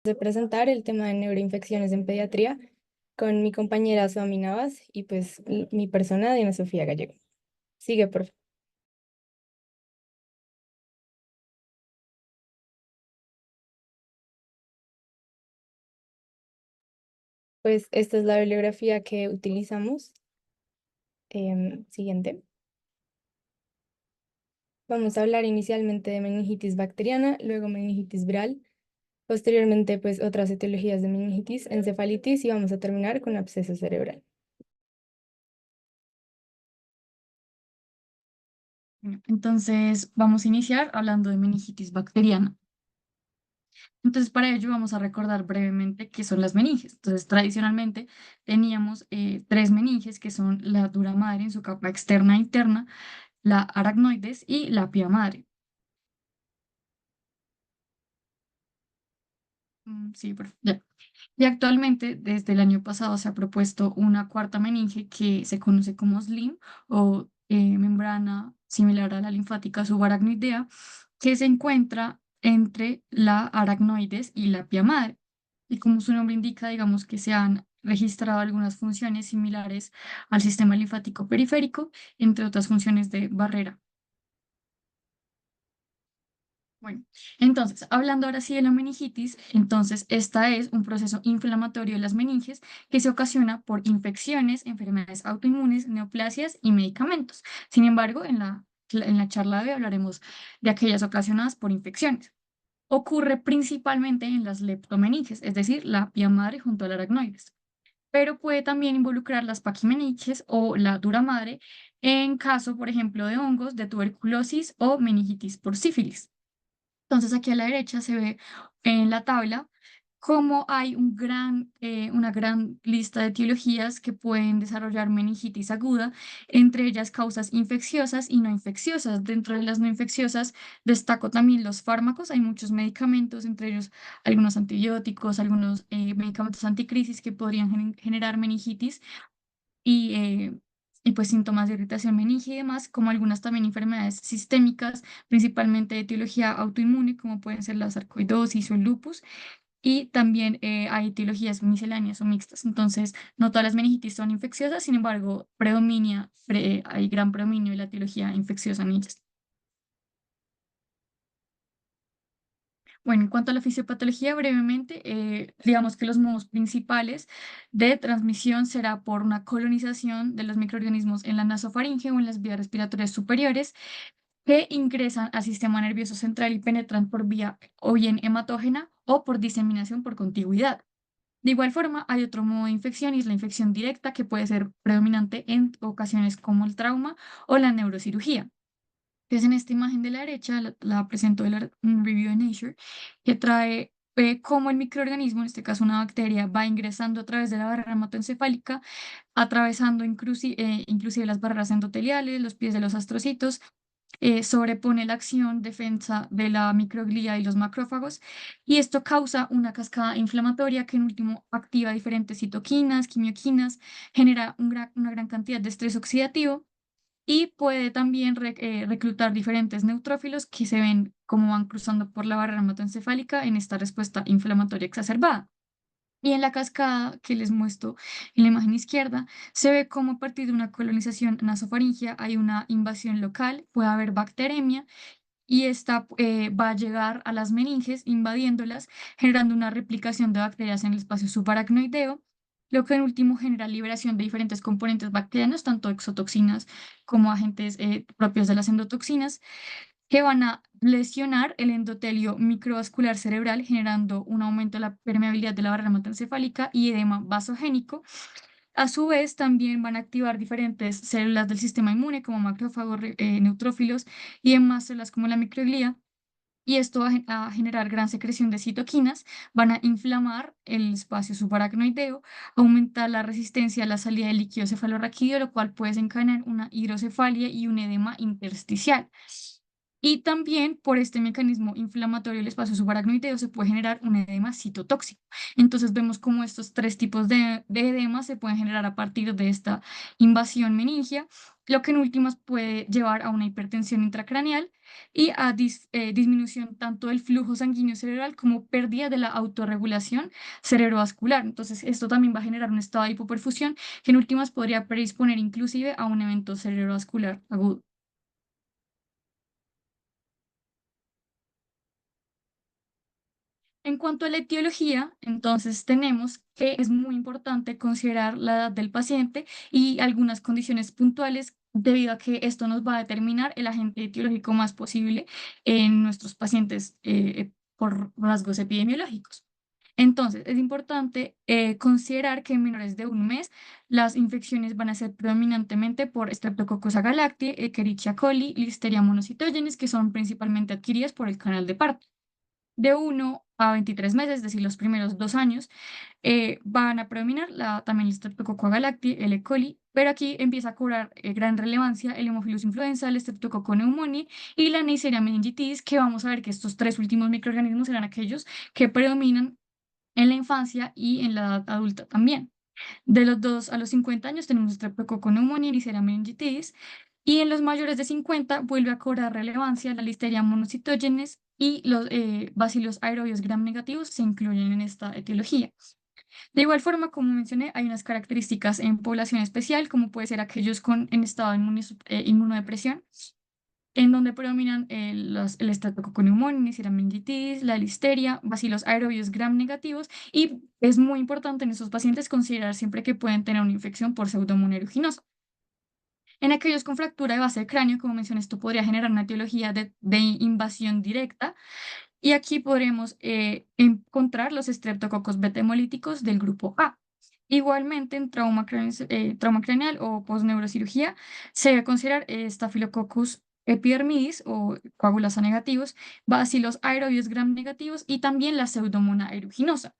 De presentar el tema de neuroinfecciones en pediatría con mi compañera Suami Navas y pues mi persona, Diana Sofía Gallego. Sigue, por favor. Pues esta es la bibliografía que utilizamos. Siguiente. Vamos a hablar inicialmente de meningitis bacteriana, luego meningitis viral, posteriormente pues otras etiologías de meningitis, encefalitis y vamos a terminar con absceso cerebral. Bueno, entonces, vamos a iniciar hablando de meningitis bacteriana. Entonces, para ello vamos a recordar brevemente qué son las meninges. Entonces, tradicionalmente teníamos tres meninges, que son la dura madre en su capa externa e interna, la aracnoides y la pía madre. Sí, ya. Y actualmente, desde el año pasado, se ha propuesto una cuarta meninge que se conoce como SLIM o membrana similar a la linfática subaracnoidea, que se encuentra entre la aracnoides y la pía madre. Y como su nombre indica, digamos que se han registrado algunas funciones similares al sistema linfático periférico, entre otras funciones de barrera. Bueno, entonces, hablando ahora sí de la meningitis, entonces esta es un proceso inflamatorio de las meninges que se ocasiona por infecciones, enfermedades autoinmunes, neoplasias y medicamentos. Sin embargo, en la charla de hoy hablaremos de aquellas ocasionadas por infecciones. Ocurre principalmente en las leptomeninges, es decir, la pía madre junto al aracnoides, pero puede también involucrar las paquimeninges o la dura madre en caso, por ejemplo, de hongos, de tuberculosis o meningitis por sífilis. Entonces aquí a la derecha se ve en la tabla cómo hay una gran lista de etiologías que pueden desarrollar meningitis aguda, entre ellas causas infecciosas y no infecciosas. Dentro de las no infecciosas destaco también los fármacos, hay muchos medicamentos, entre ellos algunos antibióticos, algunos medicamentos anticrisis que podrían generar meningitis y, eh, y pues síntomas de irritación meningia y demás, como algunas también enfermedades sistémicas, principalmente de etiología autoinmune, como pueden ser la sarcoidosis o el lupus, y también hay etiologías misceláneas o mixtas. Entonces, no todas las meningitis son infecciosas, sin embargo, hay gran predominio de la etiología infecciosa en ellas. Bueno, en cuanto a la fisiopatología, brevemente, digamos que los modos principales de transmisión será por una colonización de los microorganismos en la nasofaringe o en las vías respiratorias superiores que ingresan al sistema nervioso central y penetran por vía o bien hematógena o por diseminación por contigüidad. De igual forma, hay otro modo de infección y es la infección directa que puede ser predominante en ocasiones como el trauma o la neurocirugía. Entonces, en esta imagen de la derecha la presento de un review de Nature que trae cómo el microorganismo, en este caso una bacteria, va ingresando a través de la barrera hematoencefálica, atravesando inclusive las barreras endoteliales, los pies de los astrocitos, sobrepone la acción defensa de la microglía y los macrófagos, y esto causa una cascada inflamatoria que en último activa diferentes citoquinas, quimioquinas, genera una gran cantidad de estrés oxidativo y puede también reclutar diferentes neutrófilos que se ven como van cruzando por la barrera hematoencefálica en esta respuesta inflamatoria exacerbada. Y en la cascada que les muestro en la imagen izquierda, se ve cómo a partir de una colonización nasofaringea hay una invasión local, puede haber bacteremia y esta va a llegar a las meninges invadiéndolas, generando una replicación de bacterias en el espacio subaracnoideo, lo que en último genera liberación de diferentes componentes bacterianos, tanto exotoxinas como agentes propios de las endotoxinas que van a lesionar el endotelio microvascular cerebral, generando un aumento de la permeabilidad de la barrera hematoencefálica y edema vasogénico. A su vez, también van a activar diferentes células del sistema inmune, como macrófagos, neutrófilos y demás células como la microglía. Y esto va a generar gran secreción de citoquinas, van a inflamar el espacio subaracnoideo, aumentar la resistencia a la salida de líquido cefalorraquídeo, lo cual puede desencadenar una hidrocefalia y un edema intersticial. Y también por este mecanismo inflamatorio del espacio subaracnoideo se puede generar un edema citotóxico. Entonces vemos cómo estos tres tipos de edema se pueden generar a partir de esta invasión meningia, lo que en últimas puede llevar a una hipertensión intracraneal y a disminución tanto del flujo sanguíneo cerebral como pérdida de la autorregulación cerebrovascular. Entonces esto también va a generar un estado de hipoperfusión que en últimas podría predisponer inclusive a un evento cerebrovascular agudo. En cuanto a la etiología, entonces tenemos que es muy importante considerar la edad del paciente y algunas condiciones puntuales, debido a que esto nos va a determinar el agente etiológico más posible en nuestros pacientes por rasgos epidemiológicos. Entonces, es importante considerar que en menores de un mes las infecciones van a ser predominantemente por Streptococcus agalactiae, Escherichia coli, Listeria monocytogenes, que son principalmente adquiridas por el canal de parto. De 1 a 23 meses, es decir, los primeros 2 años, van a predominar también el Streptococcus agalactiae, el E. coli, pero aquí empieza a cobrar gran relevancia el Haemophilus influenza, el Streptococcus pneumoniae y la Neisseria meningitis, que vamos a ver que estos tres últimos microorganismos serán aquellos que predominan en la infancia y en la edad adulta también. De los 2 a los 50 años tenemos Streptococcus pneumoniae y Neisseria meningitis. Y en los mayores de 50 vuelve a cobrar relevancia la Listeria monocytogenes y los bacilos aerobios gram negativos se incluyen en esta etiología. De igual forma, como mencioné, hay unas características en población especial, como puede ser aquellos en estado de inmunodepresión, en donde predominan el Streptococcus pneumoniae, Neisseria meningitis, la Listeria, bacilos aerobios gram negativos, y es muy importante en estos pacientes considerar siempre que pueden tener una infección por Pseudomonas aeruginosa. En aquellos con fractura de base de cráneo, como mencioné, esto podría generar una etiología de invasión directa, y aquí podremos encontrar los estreptococos beta hemolíticos del grupo A. Igualmente, en trauma craneal o postneurocirugía, se debe considerar Staphylococcus epidermidis o coagulasa negativos, bacilos aerobios gram negativos y también la Pseudomonas aeruginosa.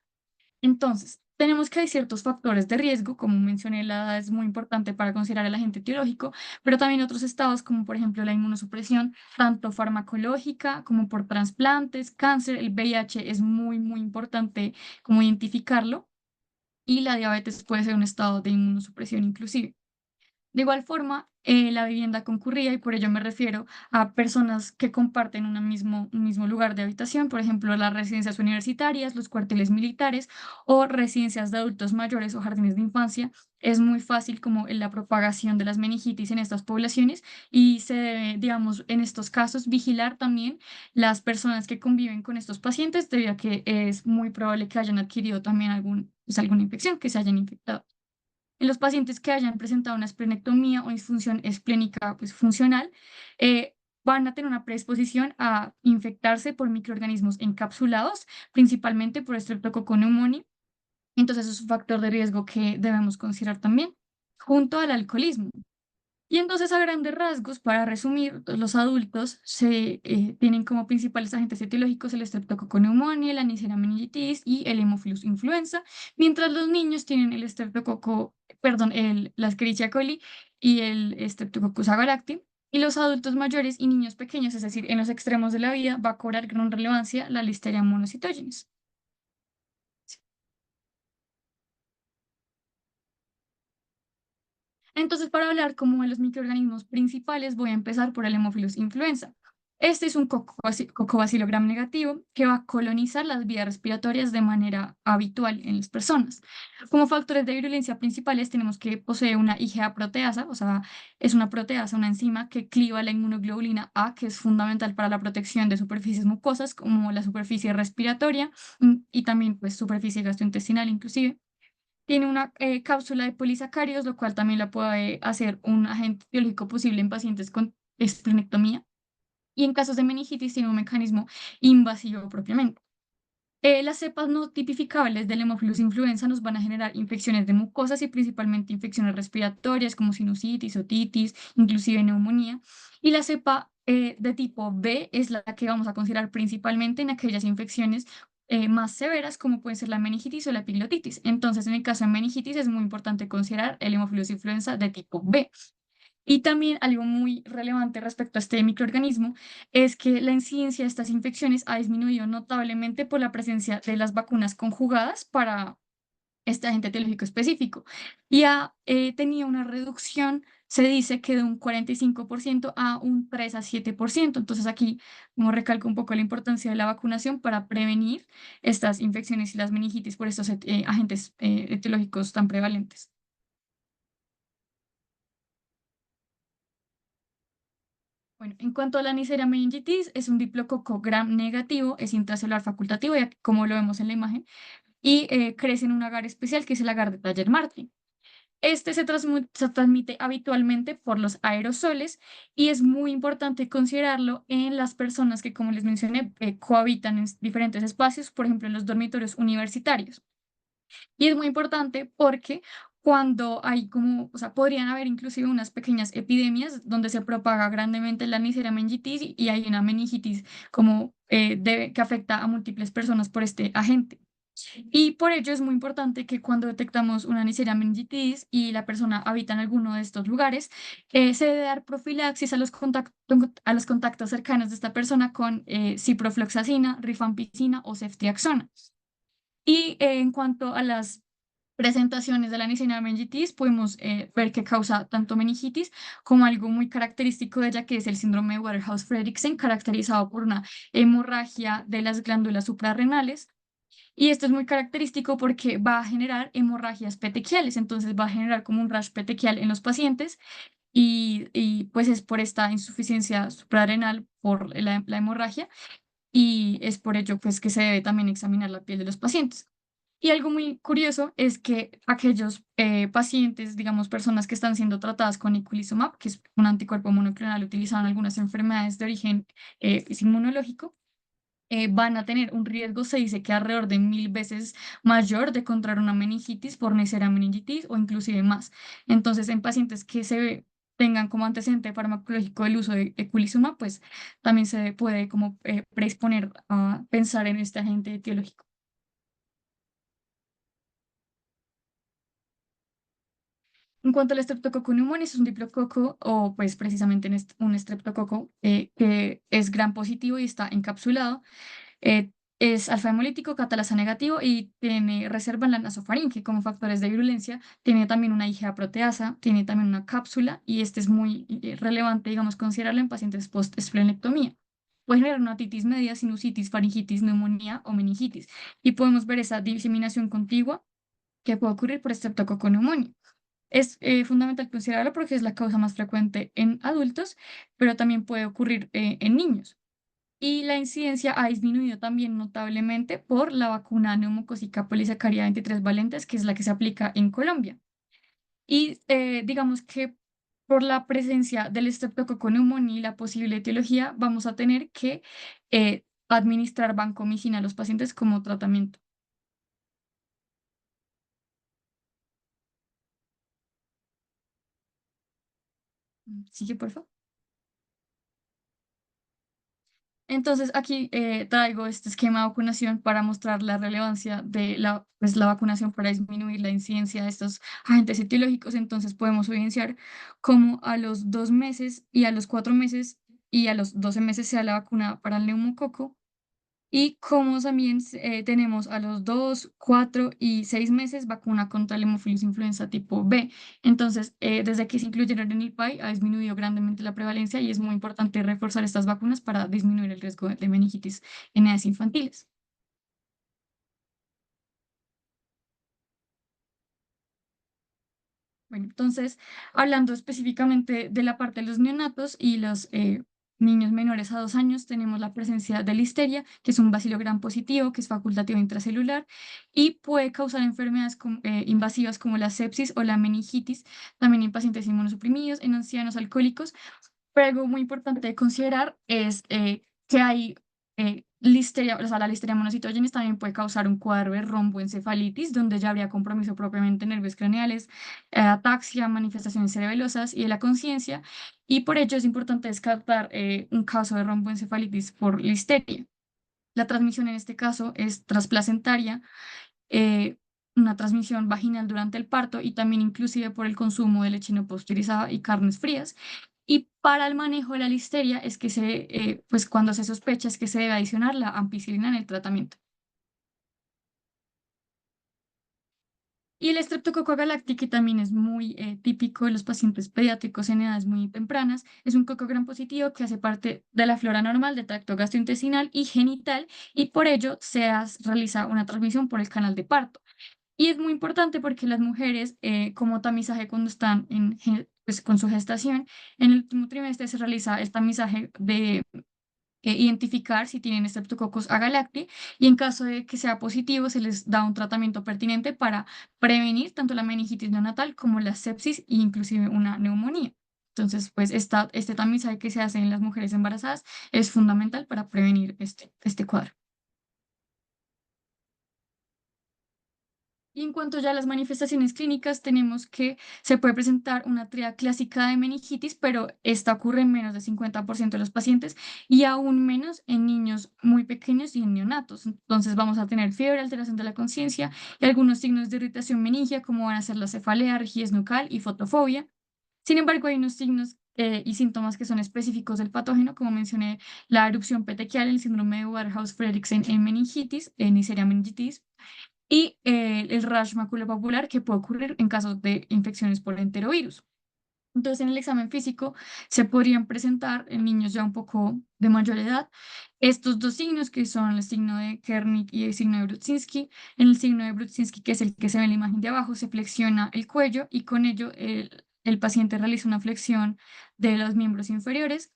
Entonces, tenemos que hay ciertos factores de riesgo, como mencioné, la edad es muy importante para considerar el agente etiológico, pero también otros estados como por ejemplo la inmunosupresión, tanto farmacológica como por trasplantes, cáncer, el VIH es muy, muy importante como identificarlo y la diabetes puede ser un estado de inmunosupresión inclusive. De igual forma, la vivienda concurrida, y por ello me refiero a personas que comparten un mismo lugar de habitación, por ejemplo, las residencias universitarias, los cuarteles militares o residencias de adultos mayores o jardines de infancia. Es muy fácil como en la propagación de las meningitis en estas poblaciones y se debe, digamos, en estos casos vigilar también las personas que conviven con estos pacientes, debido a que es muy probable que hayan adquirido también alguna infección, que se hayan infectado. En los pacientes que hayan presentado una esplenectomía o disfunción esplénica pues, funcional, van a tener una predisposición a infectarse por microorganismos encapsulados, principalmente por Streptococcus pneumoniae. Entonces, es un factor de riesgo que debemos considerar también, junto al alcoholismo. Y entonces, a grandes rasgos, para resumir, los adultos tienen como principales agentes etiológicos el Streptococcus pneumoniae, la Neisseria meningitis y el Haemophilus influenza, mientras los niños tienen el la Escherichia coli y el Streptococcus agalactiae, y los adultos mayores y niños pequeños, es decir, en los extremos de la vida, va a cobrar gran relevancia la Listeria monocytogenes. Entonces, para hablar como de los microorganismos principales, voy a empezar por el Haemophilus influenza. Este es un cocobacilo gram negativo que va a colonizar las vías respiratorias de manera habitual en las personas. Como factores de virulencia principales tenemos que posee una IgA proteasa, o sea, es una proteasa, una enzima que cliva la inmunoglobulina A, que es fundamental para la protección de superficies mucosas como la superficie respiratoria y también pues superficie gastrointestinal inclusive. Tiene una cápsula de polisacáridos, lo cual también la puede hacer un agente biológico posible en pacientes con esplenectomía. Y en casos de meningitis tiene un mecanismo invasivo propiamente. Las cepas no tipificables del Haemophilus influenza nos van a generar infecciones de mucosas y principalmente infecciones respiratorias como sinusitis, otitis, inclusive neumonía. Y la cepa de tipo B es la que vamos a considerar principalmente en aquellas infecciones más severas como puede ser la meningitis o la epiglotitis. Entonces, en el caso de meningitis es muy importante considerar el Haemophilus influenza de tipo B. Y también algo muy relevante respecto a este microorganismo es que la incidencia de estas infecciones ha disminuido notablemente por la presencia de las vacunas conjugadas para este agente etiológico específico y ha tenido una reducción, se dice que de un 45% a un 3 a 7%. Entonces aquí, como recalco un poco la importancia de la vacunación para prevenir estas infecciones y las meningitis por estos agentes etiológicos tan prevalentes. Bueno, en cuanto a la Neisseria meningitis, es un diplococo gram negativo, es intracelular facultativo, ya que como lo vemos en la imagen, y crece en un agar especial que es el agar de Taller-Martin. Este se transmite habitualmente por los aerosoles y es muy importante considerarlo en las personas que, como les mencioné, cohabitan en diferentes espacios, por ejemplo, en los dormitorios universitarios. Y es muy importante porque cuando hay como, o sea, podrían haber inclusive unas pequeñas epidemias donde se propaga grandemente la Neisseria meningitis y hay una meningitis como que afecta a múltiples personas por este agente. Y por ello es muy importante que cuando detectamos una Neisseria meningitis y la persona habita en alguno de estos lugares, se debe dar profilaxis a los contactos cercanos de esta persona con ciprofloxacina, rifampicina o ceftriaxona. Y en cuanto a las presentaciones de la Neisseria meningitis, podemos ver que causa tanto meningitis como algo muy característico de ella, que es el síndrome de Waterhouse-Friderichsen, caracterizado por una hemorragia de las glándulas suprarrenales. Y esto es muy característico porque va a generar hemorragias petequiales, entonces va a generar como un rash petequial en los pacientes y pues es por esta insuficiencia suprarrenal por la hemorragia y es por ello pues que se debe también examinar la piel de los pacientes. Y algo muy curioso es que aquellos pacientes, digamos, personas que están siendo tratadas con eculizumab, que es un anticuerpo monoclonal utilizado en algunas enfermedades de origen inmunológico, van a tener un riesgo, se dice que alrededor de 1000 veces mayor de contraer una meningitis por Neisseria meningitis o inclusive más. Entonces, en pacientes que tengan como antecedente farmacológico el uso de eculizumab, pues también se puede como predisponer a pensar en este agente etiológico. En cuanto al Streptococcus pneumoniae, es un diplococo o pues precisamente un estreptococo que es gram positivo y está encapsulado. Eh, es alfa hemolítico, catalasa negativo y tiene reserva en la nasofaringe como factores de virulencia. Tiene también una IgA proteasa, tiene también una cápsula y este es muy relevante, digamos, considerarlo en pacientes post-esplenectomía. Puede generar una otitis media, sinusitis, faringitis, neumonía o meningitis. Y podemos ver esa diseminación contigua que puede ocurrir por Streptococcus pneumoniae. Es fundamental considerarlo porque es la causa más frecuente en adultos, pero también puede ocurrir en niños. Y la incidencia ha disminuido también notablemente por la vacuna neumocócica polisacaria 23 valentes, que es la que se aplica en Colombia. Y digamos que por la presencia del Streptococcus pneumoniae y la posible etiología, vamos a tener que administrar vancomicina a los pacientes como tratamiento. Sigue, por favor. Entonces, aquí traigo este esquema de vacunación para mostrar la relevancia de pues, la vacunación para disminuir la incidencia de estos agentes etiológicos. Entonces, podemos evidenciar cómo a los 2 meses y a los 4 meses y a los 12 meses se da la vacuna para el neumococo y como también tenemos a los 2, 4 y 6 meses vacuna contra el Haemophilus influenza tipo B. Entonces, desde que se incluyeron en el PAI, ha disminuido grandemente la prevalencia y es muy importante reforzar estas vacunas para disminuir el riesgo de meningitis en edades infantiles. Bueno, entonces, hablando específicamente de la parte de los neonatos y los niños menores a 2 años, tenemos la presencia de listeria, que es un bacilo gram positivo, que es facultativo intracelular y puede causar enfermedades invasivas como la sepsis o la meningitis, también en pacientes inmunosuprimidos, en ancianos alcohólicos. Pero algo muy importante de considerar es que hay listeria, o sea, la listeria monocitogenes también puede causar un cuadro de romboencefalitis, donde ya habría compromiso propiamente de nervios craneales, ataxia, manifestaciones cerebelosas y de la conciencia, y por ello es importante descartar un caso de romboencefalitis por listeria. La transmisión en este caso es transplacentaria, eh, una transmisión vaginal durante el parto y también inclusive por el consumo de leche no pasteurizada y carnes frías. Y para el manejo de la listeria es que pues cuando se sospecha es que se debe adicionar la ampicilina en el tratamiento. Y el estreptococo galactic, que también es muy típico de los pacientes pediátricos en edades muy tempranas, es un coco gram positivo que hace parte de la flora normal del tracto gastrointestinal y genital y por ello realiza una transmisión por el canal de parto. Y es muy importante porque las mujeres, como tamizaje cuando están pues, con su gestación, en el último trimestre se realiza el tamizaje de identificar si tienen Streptococcus agalacti y en caso de que sea positivo se les da un tratamiento pertinente para prevenir tanto la meningitis neonatal como la sepsis e inclusive una neumonía. Entonces, pues este tamizaje que se hace en las mujeres embarazadas es fundamental para prevenir este cuadro. Y en cuanto ya a las manifestaciones clínicas, tenemos que se puede presentar una tríada clásica de meningitis, pero esta ocurre en menos del 50% de los pacientes y aún menos en niños muy pequeños y en neonatos. Entonces vamos a tener fiebre, alteración de la conciencia y algunos signos de irritación meningia, como van a ser la cefalea, rigidez nucal y fotofobia. Sin embargo, hay unos signos y síntomas que son específicos del patógeno, como mencioné, la erupción petequial, el síndrome de Waterhouse-Friderichsen en meningitis, en Neisseria meningitis, y el rash maculopapular que puede ocurrir en casos de infecciones por enterovirus. Entonces, en el examen físico se podrían presentar en niños ya un poco de mayor edad estos dos signos que son el signo de Kernick y el signo de Brudzinski. En el signo de Brudzinski, que es el que se ve en la imagen de abajo, se flexiona el cuello y con ello el paciente realiza una flexión de los miembros inferiores.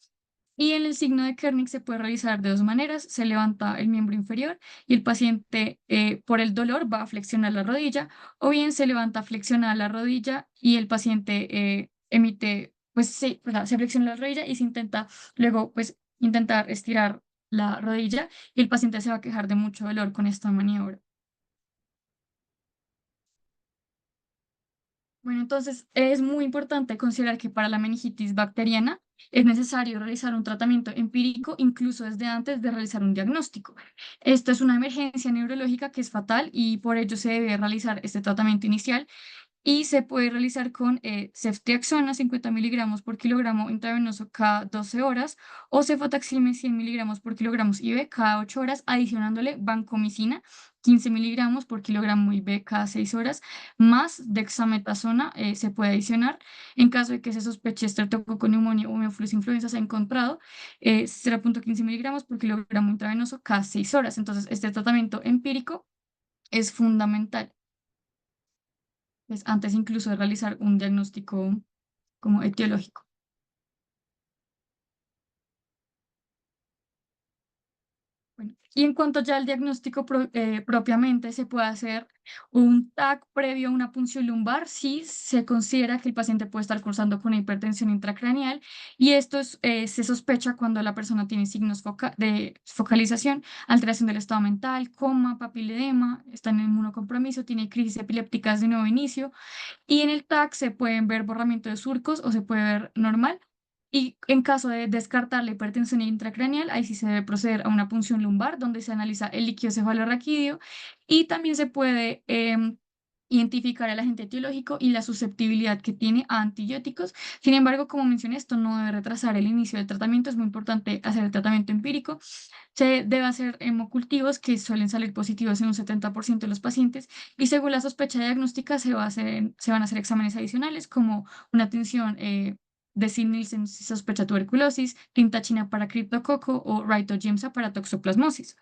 Y en el signo de Kernick se puede realizar de dos maneras. Se levanta el miembro inferior y el paciente por el dolor va a flexionar la rodilla, o bien se levanta flexionada la rodilla y el paciente emite, pues sí, o sea, se flexiona la rodilla y se intenta luego, pues, intentar estirar la rodilla y el paciente se va a quejar de mucho dolor con esta maniobra. Bueno, entonces es muy importante considerar que para la meningitis bacteriana es necesario realizar un tratamiento empírico incluso desde antes de realizar un diagnóstico. Esto es una emergencia neurológica que es fatal y por ello se debe realizar este tratamiento inicial y se puede realizar con ceftriaxona 50 miligramos por kilogramo intravenoso cada 12 horas o cefotaxime 100 miligramos por kilogramo IV cada 8 horas, adicionándole vancomicina 15 miligramos por kilogramo IV cada 6 horas, más dexametasona se puede adicionar en caso de que se sospeche estreptococo neumonía o Haemophilus influenza se ha encontrado 0,15 miligramos por kilogramo intravenoso cada 6 horas. Entonces, este tratamiento empírico es fundamental pues, antes incluso de realizar un diagnóstico como etiológico. Bueno, y en cuanto ya al diagnóstico propiamente, se puede hacer un TAC previo a una punción lumbar si se considera que el paciente puede estar cursando con una hipertensión intracraneal y esto se sospecha cuando la persona tiene signos de focalización, alteración del estado mental, coma, papiledema, está en inmunocompromiso, tiene crisis epilépticas de nuevo inicio. Y en el TAC se pueden ver borramiento de surcos o se puede ver normal. Y en caso de descartar la hipertensión intracraneal, ahí sí se debe proceder a una punción lumbar, donde se analiza el líquido cefalorraquídeo y también se puede identificar el agente etiológico y la susceptibilidad que tiene a antibióticos. Sin embargo, como mencioné, esto no debe retrasar el inicio del tratamiento. Es muy importante hacer el tratamiento empírico. Se debe hacer hemocultivos que suelen salir positivos en un 70% de los pacientes y según la sospecha diagnóstica se van a hacer exámenes adicionales como una atención de Sid-Nielsen si sospecha tuberculosis, tintachina para criptococo o Rito-Gimsa para toxoplasmosis.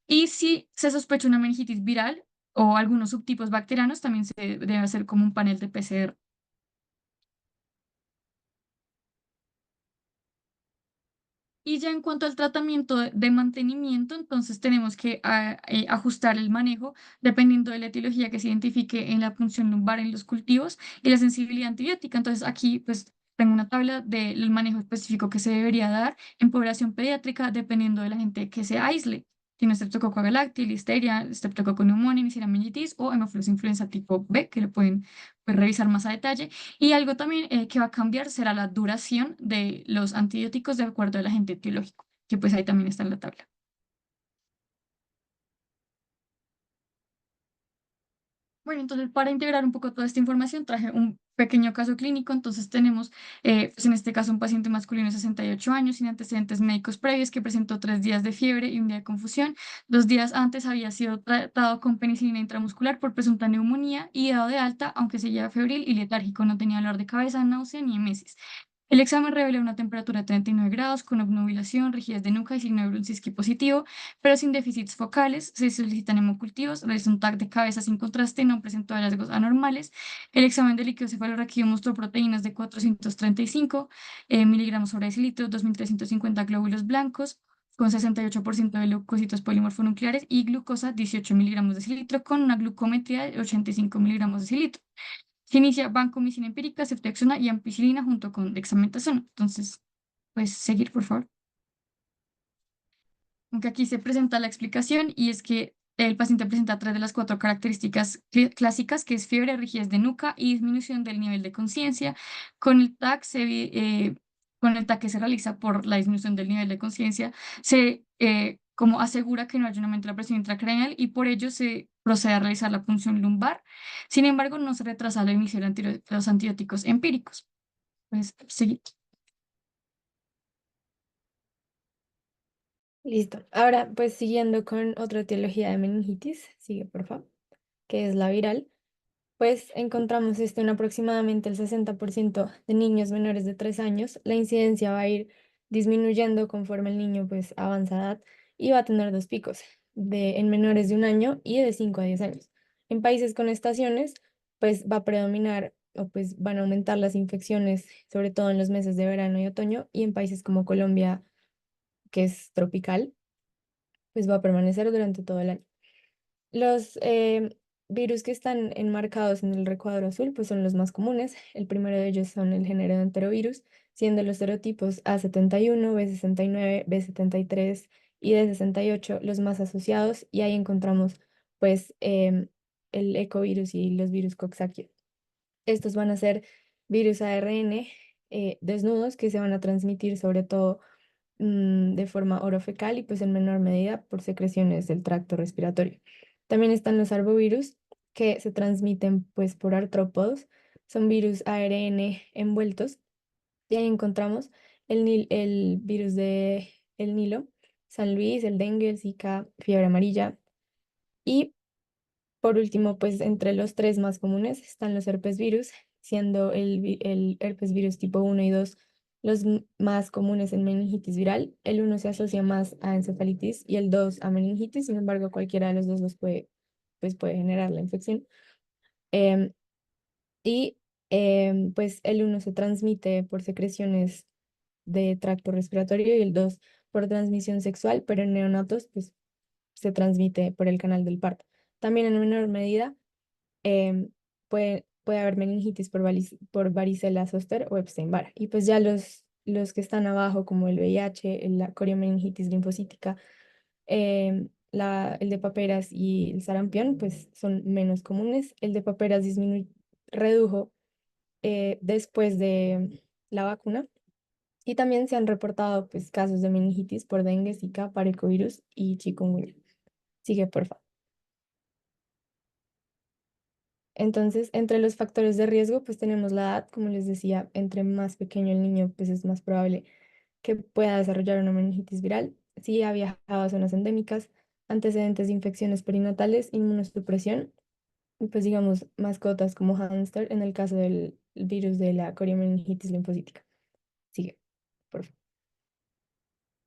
Y si se sospecha una meningitis viral o algunos subtipos bacterianos, también se debe hacer como un panel de PCR. Y ya en cuanto al tratamiento de mantenimiento, entonces tenemos que ajustar el manejo dependiendo de la etiología que se identifique en la punción lumbar en los cultivos y la sensibilidad antibiótica. Entonces aquí pues tengo una tabla del manejo específico que se debería dar en población pediátrica dependiendo de la gente que se aísle. Tiene Streptococcus galacti, Listeria, Streptococcus pneumoniae, Neisseria meningitis o Haemophilus influenza tipo B, que lo pueden pues, revisar más a detalle. Y algo también que va a cambiar será la duración de los antibióticos de acuerdo al agente etiológico, que pues ahí también está en la tabla. Bueno, entonces para integrar un poco toda esta información traje un pequeño caso clínico. Entonces tenemos, pues en este caso, un paciente masculino de 68 años sin antecedentes médicos previos que presentó 3 días de fiebre y un día de confusión. 2 días antes había sido tratado con penicilina intramuscular por presunta neumonía y dado de alta, aunque seguía febril y letárgico, no tenía dolor de cabeza, náusea ni emesis. El examen reveló una temperatura de 39 grados con obnubilación, rigidez de nuca y signo de Brunskiski positivo, pero sin déficits focales. Se solicitan hemocultivos, realizó un TAC de cabeza sin contraste, no presentó hallazgos anormales. El examen de líquido cefalorraquídeo mostró proteínas de 435 miligramos sobre decilitro, 2.350 glóbulos blancos con 68% de leucocitos polimorfonucleares y glucosa 18 miligramos de decilitro con una glucometría de 85 miligramos de decilitro. Se inicia vancomicina empírica, ceftriaxona y ampicilina junto con dexametasona. Entonces, pues seguir, por favor. Aunque aquí se presenta la explicación y es que el paciente presenta 3 de las 4 características clásicas, que es fiebre, rigidez de nuca y disminución del nivel de conciencia. Con el TAC con el TAC que se realiza por la disminución del nivel de conciencia, se como asegura que no hay un aumento de la presión intracraneal y por ello se procede a realizar la punción lumbar. Sin embargo, no se retrasa el inicio de los antibióticos empíricos. Pues seguir. Listo. Ahora, pues siguiendo con otra etiología de meningitis, sigue por favor, que es la viral. Pues encontramos esto en aproximadamente el 60% de niños menores de 3 años. La incidencia va a ir disminuyendo conforme el niño pues avanza edad y va a tener dos picos, en menores de 1 año y de 5 a 10 años. En países con estaciones, pues va a predominar o pues van a aumentar las infecciones, sobre todo en los meses de verano y otoño, y en países como Colombia, que es tropical, pues va a permanecer durante todo el año. Los virus que están enmarcados en el recuadro azul pues son los más comunes. El primero de ellos son el género de enterovirus, siendo los serotipos A71, B69, B73 y D68 los más asociados, y ahí encontramos pues el ecovirus y los virus Coxsackie. Estos van a ser virus ARN desnudos que se van a transmitir sobre todo de forma orofecal y pues en menor medida por secreciones del tracto respiratorio. También están los arbovirus que se transmiten pues por artrópodos, son virus ARN envueltos, y ahí encontramos el virus de el Nilo, San Luis, el dengue, el Zika, fiebre amarilla, y por último, pues entre los tres más comunes están los herpes virus, siendo el herpes virus tipo 1 y 2 los más comunes en meningitis viral. El uno se asocia más a encefalitis y el 2 a meningitis, sin embargo, cualquiera de los dos pues puede generar la infección. Em, y pues el uno se transmite por secreciones de tracto respiratorio y el 2 por transmisión sexual, pero en neonatos pues se transmite por el canal del parto. También en menor medida puede haber meningitis por varicela zoster o Epstein-Barr. Y pues ya los que están abajo, como el VIH, la coriomeningitis linfocítica, el de paperas y el sarampión, pues son menos comunes. El de paperas redujo después de la vacuna. Y también se han reportado pues, casos de meningitis por dengue, Zika, parecovirus y chikungunya. Sigue, por favor. Entonces, entre los factores de riesgo, pues tenemos la edad, como les decía, entre más pequeño el niño, pues es más probable que pueda desarrollar una meningitis viral. Si ha viajado a zonas endémicas, antecedentes de infecciones perinatales, inmunosupresión, y pues digamos mascotas como hámster en el caso del virus de la coriomeningitis linfocítica. Sigue, por favor.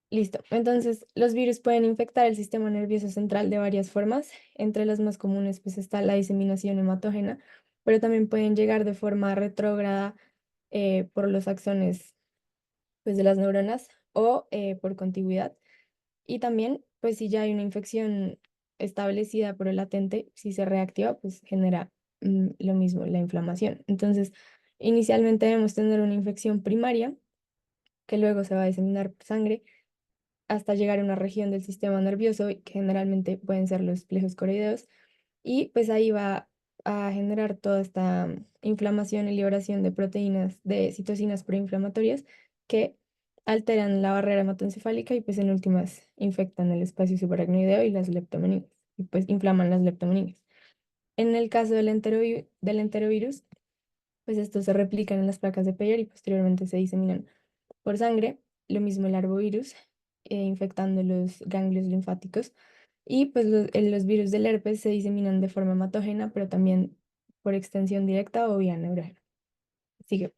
Listo. Entonces, los virus pueden infectar el sistema nervioso central de varias formas. Entre las más comunes, pues está la diseminación hematógena, pero también pueden llegar de forma retrógrada por los axones pues, de las neuronas o por contigüidad. Y también, pues si ya hay una infección establecida pero latente, si se reactiva, pues genera lo mismo, la inflamación. Entonces, inicialmente debemos tener una infección primaria que luego se va a diseminar por sangre hasta llegar a una región del sistema nervioso, que generalmente pueden ser los plejos coroideos, y pues ahí va a generar toda esta inflamación y liberación de proteínas, de citocinas proinflamatorias que alteran la barrera hematoencefálica y pues en últimas infectan el espacio subaracnoideo y las leptomeninas, y pues inflaman las leptomeninas. En el caso del enterovirus, pues estos se replican en las placas de Peyer y posteriormente se diseminan por sangre. Lo mismo el arbovirus, infectando los ganglios linfáticos. Y pues los virus del herpes se diseminan de forma hematógena, pero también por extensión directa o vía neurógena. Sigue.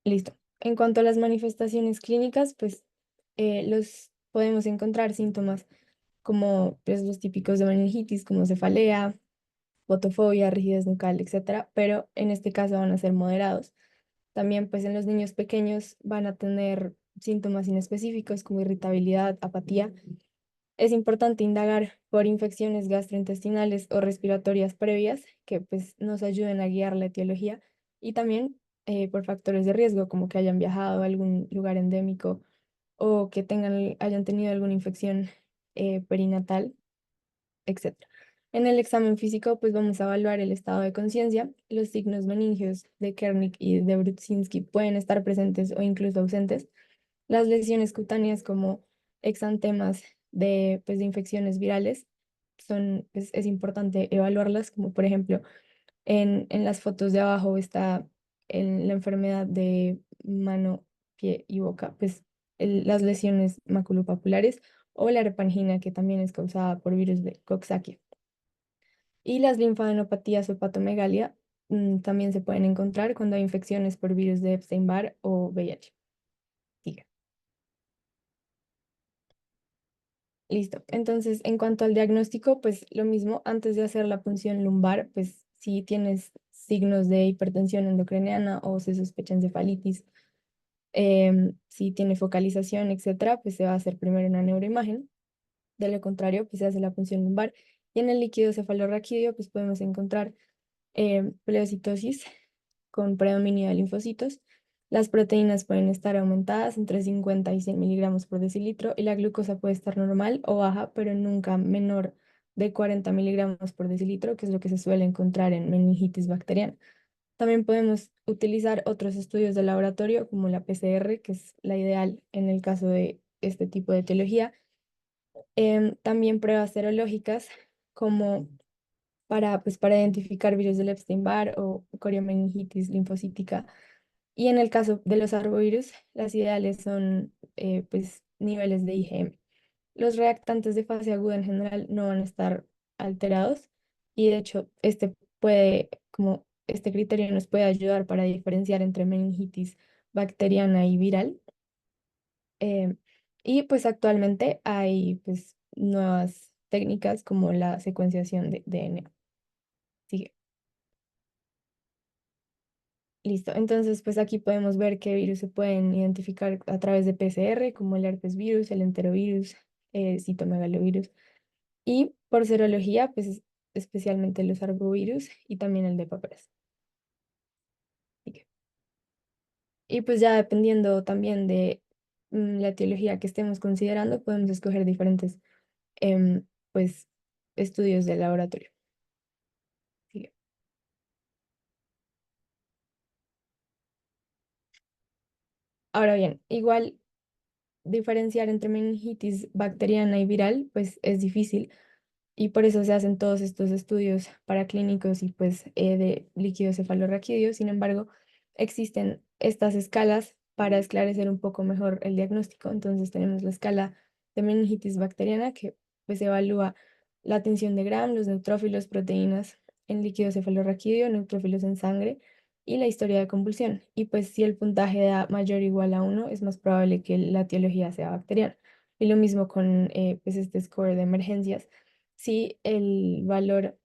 Listo. En cuanto a las manifestaciones clínicas, pues los podemos encontrar síntomas como pues, los típicos de meningitis, como cefalea, fotofobia, rigidez nucal, etcétera, pero en este caso van a ser moderados. También pues en los niños pequeños van a tener síntomas inespecíficos como irritabilidad, apatía. Es importante indagar por infecciones gastrointestinales o respiratorias previas que pues nos ayuden a guiar la etiología y también por factores de riesgo como que hayan viajado a algún lugar endémico o que hayan tenido alguna infección perinatal, etcétera. En el examen físico, pues vamos a evaluar el estado de conciencia. Los signos meningios de Kernick y de Brudzinski pueden estar presentes o incluso ausentes. Las lesiones cutáneas como exantemas pues, de infecciones virales es importante evaluarlas, como por ejemplo en las fotos de abajo está en la enfermedad de mano, pie y boca, pues las lesiones maculopapulares o la herpangina, que también es causada por virus de Coxsackie. Y las linfadenopatías o hepatomegalia también se pueden encontrar cuando hay infecciones por virus de Epstein-Barr o VIH. Sigue. Listo. Entonces, en cuanto al diagnóstico, pues lo mismo, antes de hacer la punción lumbar, pues si tienes signos de hipertensión endocriniana o se sospecha encefalitis, si tiene focalización, etcétera, pues se va a hacer primero una neuroimagen. De lo contrario, pues se hace la punción lumbar. Y en el líquido cefalorraquídeo, pues podemos encontrar pleocitosis con predominio de linfocitos. Las proteínas pueden estar aumentadas entre 50 y 100 miligramos por decilitro y la glucosa puede estar normal o baja, pero nunca menor de 40 miligramos por decilitro, que es lo que se suele encontrar en meningitis bacteriana. También podemos utilizar otros estudios de laboratorio como la PCR, que es la ideal en el caso de este tipo de etiología. También pruebas serológicas como para identificar virus del Epstein-Barr o coriomeningitis linfocítica. Y en el caso de los arbovirus, las ideales son pues, niveles de IgM. Los reactantes de fase aguda en general no van a estar alterados y de hecho como este criterio nos puede ayudar para diferenciar entre meningitis bacteriana y viral. Eh, y pues actualmente hay pues nuevas técnicas como la secuenciación de DNA. Sigue. Listo. Entonces, pues aquí podemos ver qué virus se pueden identificar a través de PCR, como el herpes virus, el enterovirus, citomegalovirus. Y por serología, especialmente los arbovirus y también el de paperas. Así que- Y pues ya dependiendo también de la etiología que estemos considerando, podemos escoger diferentes pues, estudios de laboratorio. Así que- Ahora bien, igual diferenciar entre meningitis bacteriana y viral, pues es difícil y por eso se hacen todos estos estudios paraclínicos y pues de líquido cefalorraquídeo. Sin embargo, existen estas escalas para esclarecer un poco mejor el diagnóstico. Entonces tenemos la escala de meningitis bacteriana que pues evalúa la tensión de Gram, los neutrófilos, proteínas en líquido cefalorraquídeo, neutrófilos en sangre y la historia de convulsión. Y pues si el puntaje da mayor o igual a 1, es más probable que la etiología sea bacteriana. Y lo mismo con pues este score de emergencias. Si el valor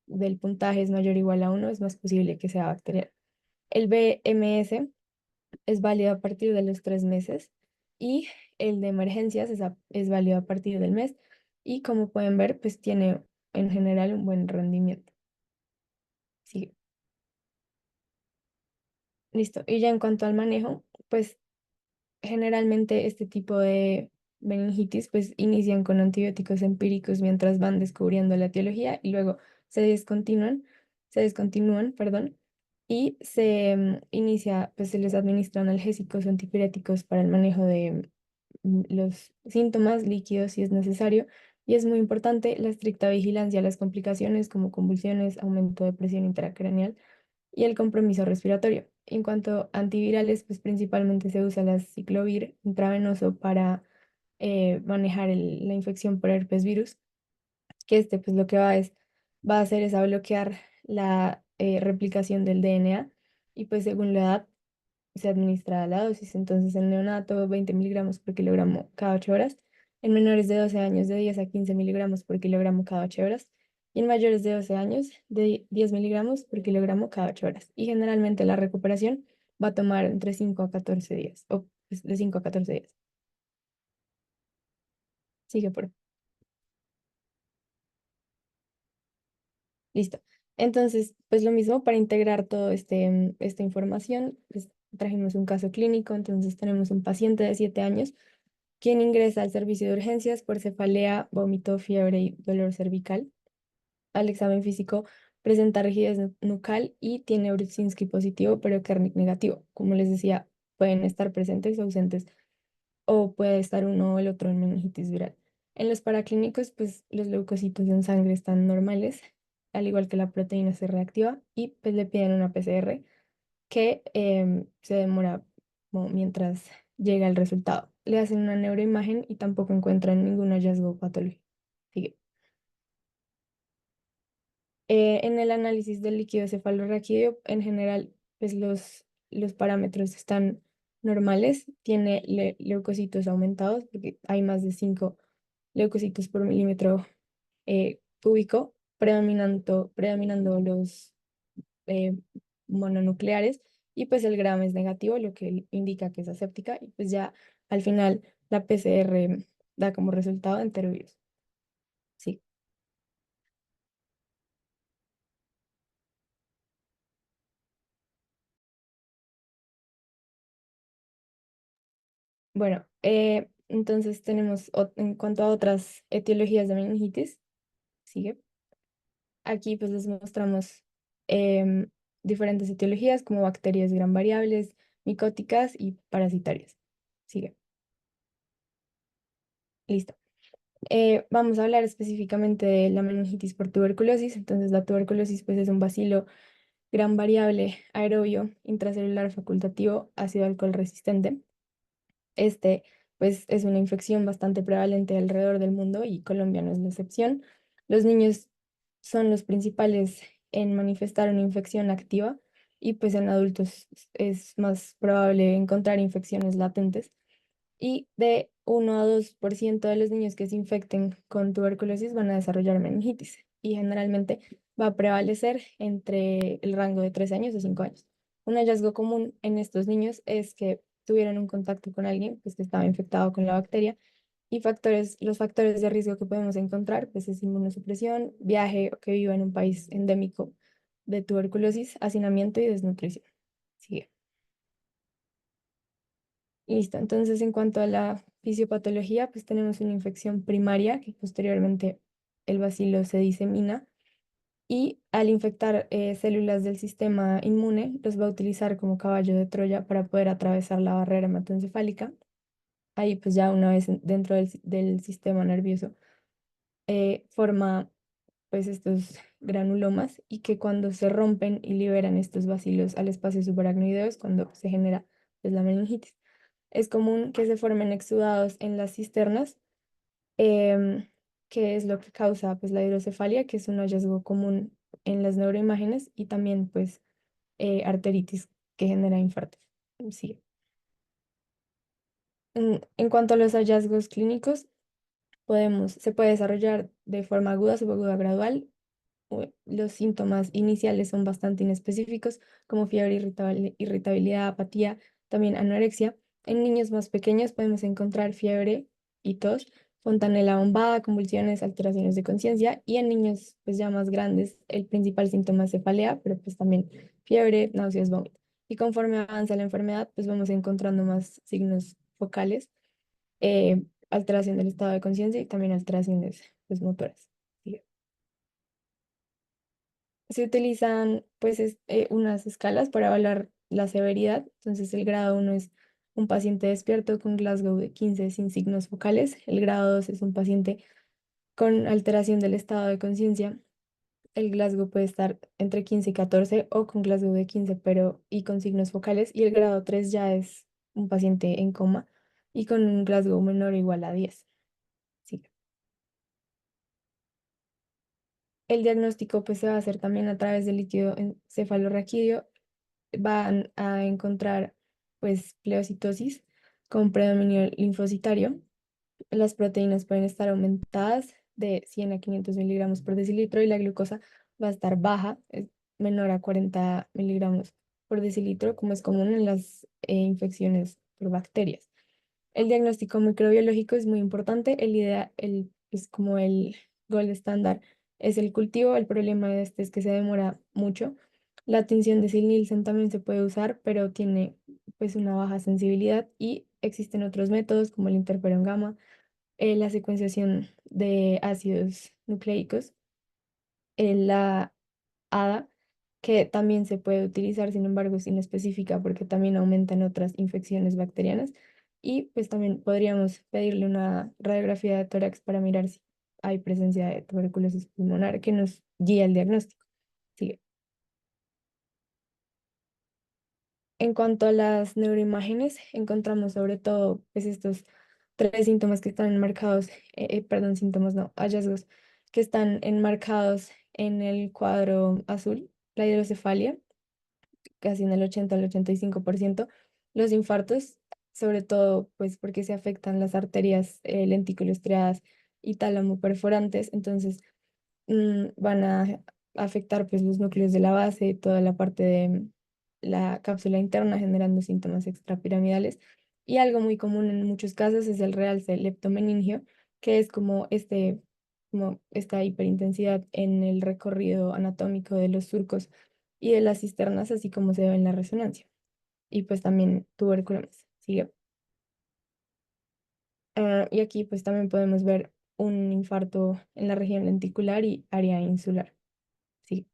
del puntaje es mayor o igual a 1, es más posible que sea bacteriano. El BMS es válido a partir de los 3 meses y el de emergencias es válido a partir del mes y como pueden ver, pues tiene en general un buen rendimiento. Sí, listo. Y ya en cuanto al manejo, pues generalmente este tipo de meningitis pues inician con antibióticos empíricos mientras van descubriendo la etiología y luego se descontinúan, perdón, y pues se les administra analgésicos o antipiréticos para el manejo de los síntomas líquidos si es necesario y es muy importante la estricta vigilancia a las complicaciones como convulsiones, aumento de presión intracraneal y el compromiso respiratorio. En cuanto a antivirales, pues principalmente se usa la ciclovir intravenoso para manejar la infección por herpes virus, que pues lo que va a hacer es a bloquear la replicación del DNA y pues según la edad se administra la dosis. Entonces, en neonato, 20 miligramos por kilogramo cada 8 horas. En menores de 12 años, de 10 a 15 miligramos por kilogramo cada 8 horas. Y en mayores de 12 años, de 10 miligramos por kilogramo cada 8 horas. Y generalmente la recuperación va a tomar entre 5 a 14 días, o pues, de 5 a 14 días. Sigue por. Listo. Entonces, pues lo mismo para integrar todo esta información, pues trajimos un caso clínico. Entonces, tenemos un paciente de 7 años quien ingresa al servicio de urgencias por cefalea, vómito, fiebre y dolor cervical. Al examen físico presenta rigidez nucal y tiene Brudzinski positivo, pero Kernick negativo. Como les decía, pueden estar presentes o ausentes, o puede estar uno o el otro en meningitis viral. En los paraclínicos, pues los leucocitos en sangre están normales, al igual que la proteína C reactiva, y pues le piden una PCR que se demora como mientras llega el resultado. Le hacen una neuroimagen y tampoco encuentran ningún hallazgo patológico. Sigue. En el análisis del líquido cefalorraquídeo, en general, pues los parámetros están normales. Tiene leucocitos aumentados porque hay más de 5 leucocitos por milímetro cúbico, predominando los eh, mononucleares, y pues el gramo es negativo, lo que indica que es aséptica, y pues ya al final la PCR da como resultado enterovirus. Sí. Bueno, entonces tenemos en cuanto a otras etiologías de meningitis, sigue. Aquí pues les mostramos em, diferentes etiologías como bacterias gram variables, micóticas y parasitarias. Sigue. Listo. Vamos a hablar específicamente de la meningitis por tuberculosis. Entonces, la tuberculosis pues, es un bacilo gran variable aerobio intracelular facultativo ácido alcohol resistente. Este pues es una infección bastante prevalente alrededor del mundo y Colombia no es la excepción. Los niños son los principales en manifestar una infección activa y pues en adultos es más probable encontrar infecciones latentes, y de 1 a 2% de los niños que se infecten con tuberculosis van a desarrollar meningitis y generalmente va a prevalecer entre el rango de 3 años a 5 años. Un hallazgo común en estos niños es que tuvieron un contacto con alguien pues, que estaba infectado con la bacteria, y los factores de riesgo que podemos encontrar pues es inmunosupresión, viaje o que viva en un país endémico de tuberculosis, hacinamiento y desnutrición. Sigue. Listo, entonces en cuanto a la fisiopatología, pues tenemos una infección primaria que posteriormente el bacilo se disemina, y al infectar células del sistema inmune los va a utilizar como caballo de Troya para poder atravesar la barrera hematoencefálica. Ahí pues ya una vez dentro del sistema nervioso forma pues estos granulomas, y que cuando se rompen y liberan estos bacilos al espacio subaracnoideo es cuando se genera pues la meningitis. Es común que se formen exudados en las cisternas, em, que es lo que causa pues, la hidrocefalia, que es un hallazgo común en las neuroimágenes, y también pues arteritis que genera infartos. Sí. En cuanto a los hallazgos clínicos, se puede desarrollar de forma aguda, subaguda, gradual. Los síntomas iniciales son bastante inespecíficos, como fiebre, irritabilidad, apatía, también anorexia. En niños más pequeños podemos encontrar fiebre y tos, fontanela bombada, convulsiones, alteraciones de conciencia, y en niños pues ya más grandes el principal síntoma es cefalea, pero pues también fiebre, náuseas, vómito. Y conforme avanza la enfermedad, pues vamos encontrando más signos focales, alteración del estado de conciencia y también alteraciones pues, motoras. Sí. Se utilizan pues unas escalas para evaluar la severidad. Entonces el grado 1 es un paciente despierto con Glasgow de 15 sin signos focales. El grado 2 es un paciente Con alteración del estado de conciencia, el Glasgow puede estar entre 15 y 14 o con Glasgow de 15 pero y con signos focales, y el grado 3 ya es un paciente en coma y con un Glasgow menor o igual a 10. Sí. El diagnóstico pues se va a hacer también a través del líquido encefalorraquídeo. Van a encontrar pues pleocitosis con predominio linfocitario. Las proteínas pueden estar aumentadas de 100 a 500 miligramos por decilitro y la glucosa va a estar baja, es menor a 40 miligramos por decilitro, como es común en las infecciones por bacterias. El diagnóstico microbiológico es muy importante. Es como el gold estándar es el cultivo. El problema de este es que se demora mucho. La tinción de Sil-Nielsen también se puede usar, pero tiene pues una baja sensibilidad y existen otros métodos como el interferón gamma, la secuenciación de ácidos nucleicos, la ADA, que también se puede utilizar, sin embargo, es inespecífica porque también aumentan otras infecciones bacterianas. Y pues también podríamos pedirle una radiografía de tórax para mirar si hay presencia de tuberculosis pulmonar que nos guía el diagnóstico. Sigue. En cuanto a las neuroimágenes, encontramos sobre todo pues, estos tres síntomas que están enmarcados, perdón, síntomas no, hallazgos que están enmarcados en el cuadro azul: la hidrocefalia, casi en el 80 al 85%, los infartos, sobre todo pues porque se afectan las arterias lenticulostriadas y tálamo perforantes, entonces van a afectar pues los núcleos de la base, toda la parte de la cápsula interna, generando síntomas extrapiramidales. Y algo muy común en muchos casos es el realce leptomeningio, que es como esta hiperintensidad en el recorrido anatómico de los surcos y de las cisternas, así como se ve en la resonancia. Y pues también tuberculosis. Sigue. Y aquí pues también podemos ver un infarto en la región lenticular y área insular. Sí.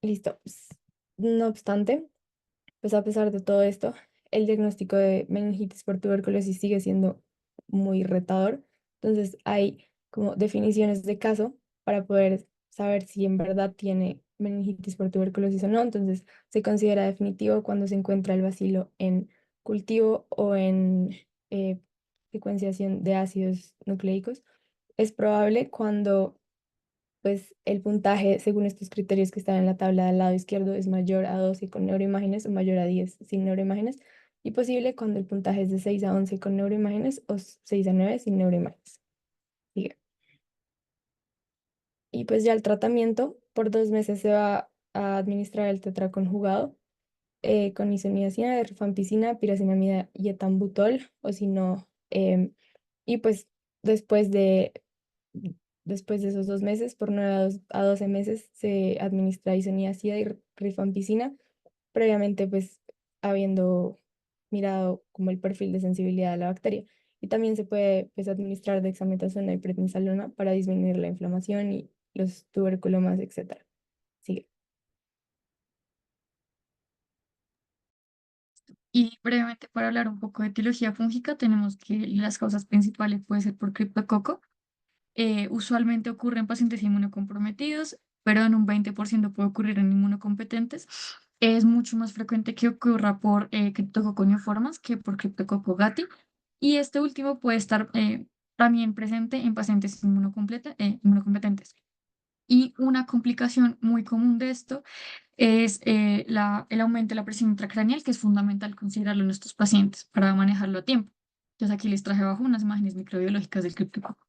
Listo. No obstante, pues a pesar de todo esto, el diagnóstico de meningitis por tuberculosis sigue siendo muy retador. Entonces hay como definiciones de caso para poder saber si en verdad tiene meningitis por tuberculosis o no. Entonces se considera definitivo cuando se encuentra el bacilo en cultivo o en eh, secuenciación de ácidos nucleicos. Es probable cuando pues el puntaje, según estos criterios que están en la tabla del lado izquierdo, es mayor a 12 con neuroimágenes o mayor a 10 sin neuroimágenes, y posible cuando el puntaje es de 6 a 11 con neuroimágenes o 6 a 9 sin neuroimágenes. Sigue. Y pues ya el tratamiento, por 2 meses se va a administrar el tetraconjugado con isoniazida, rifampicina, pirazinamida y etambutol, o si no, y pues después de, después de esos 2 meses, por 9 a 12 meses, se administra isoniazida y rifampicina, previamente pues habiendo mirado como el perfil de sensibilidad a la bacteria. Y también se puede pues administrar dexametasona y prednisolona para disminuir la inflamación y los tuberculomas, etcétera. Sigue. Y brevemente, para hablar un poco de etiología fúngica, tenemos que las causas principales pueden ser por criptococo. Usualmente ocurre en pacientes inmunocomprometidos, pero en un 20% puede ocurrir en inmunocompetentes. Es mucho más frecuente que ocurra por Cryptococcus neoformas que por Cryptococcus gattii. Y este último puede estar también presente en pacientes inmunocompetentes. Y una complicación muy común de esto es el aumento de la presión intracraneal, que es fundamental considerarlo en estos pacientes para manejarlo a tiempo. Entonces aquí les traje abajo unas imágenes microbiológicas del criptococo.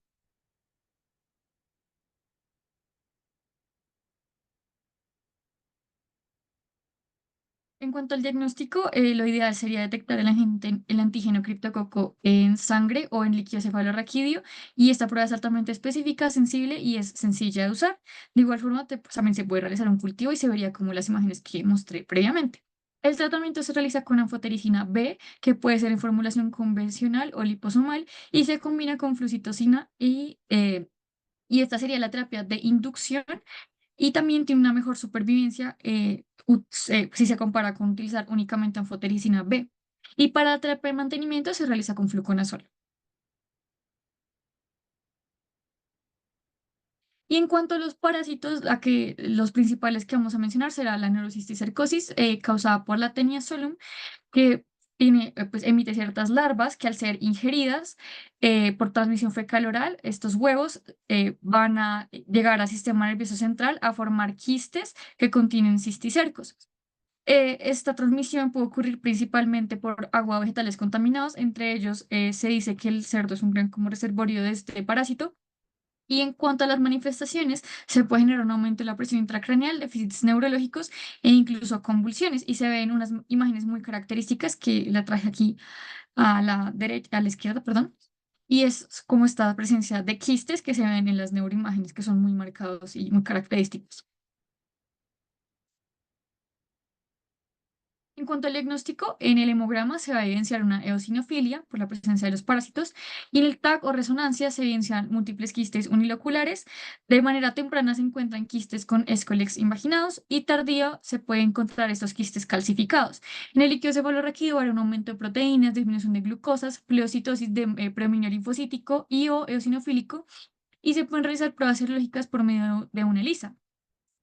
En cuanto al diagnóstico, lo ideal sería detectar el antígeno criptococo en sangre o en líquido cefalorraquídeo, y esta prueba es altamente específica, sensible y es sencilla de usar. De igual forma, pues, también se puede realizar un cultivo y se vería como las imágenes que mostré previamente. El tratamiento se realiza con anfotericina B, que puede ser en formulación convencional o liposomal, y se combina con flucitocina y esta sería la terapia de inducción, y también tiene una mejor supervivencia si se compara con utilizar únicamente anfotericina B. Y para la terapia de mantenimiento se realiza con fluconazol. Y en cuanto a los parásitos, los principales que vamos a mencionar será la neurocisticercosis causada por la Taenia solum, que pues, emite ciertas larvas que al ser ingeridas por transmisión fecal oral, estos huevos van a llegar al sistema nervioso central a formar quistes que contienen cisticercos. Esta transmisión puede ocurrir principalmente por agua o vegetales contaminados. Entre ellos, se dice que el cerdo es un gran como reservorio de este parásito. Y en cuanto a las manifestaciones, se puede generar un aumento de la presión intracraneal, déficits neurológicos e incluso convulsiones. Y se ven unas imágenes muy características que la traje aquí a la derecha, a la izquierda, perdón. Y es como esta presencia de quistes que se ven en las neuroimágenes, que son muy marcados y muy característicos. En cuanto al diagnóstico, en el hemograma se va a evidenciar una eosinofilia por la presencia de los parásitos y en el TAC o resonancia se evidencian múltiples quistes uniloculares. De manera temprana se encuentran quistes con escolex invaginados y tardío se puede encontrar estos quistes calcificados. En el líquido cefalorraquídeo hay un aumento de proteínas, disminución de glucosas, pleocitosis de predominio linfocítico y o eosinofílico y se pueden realizar pruebas serológicas por medio de una ELISA.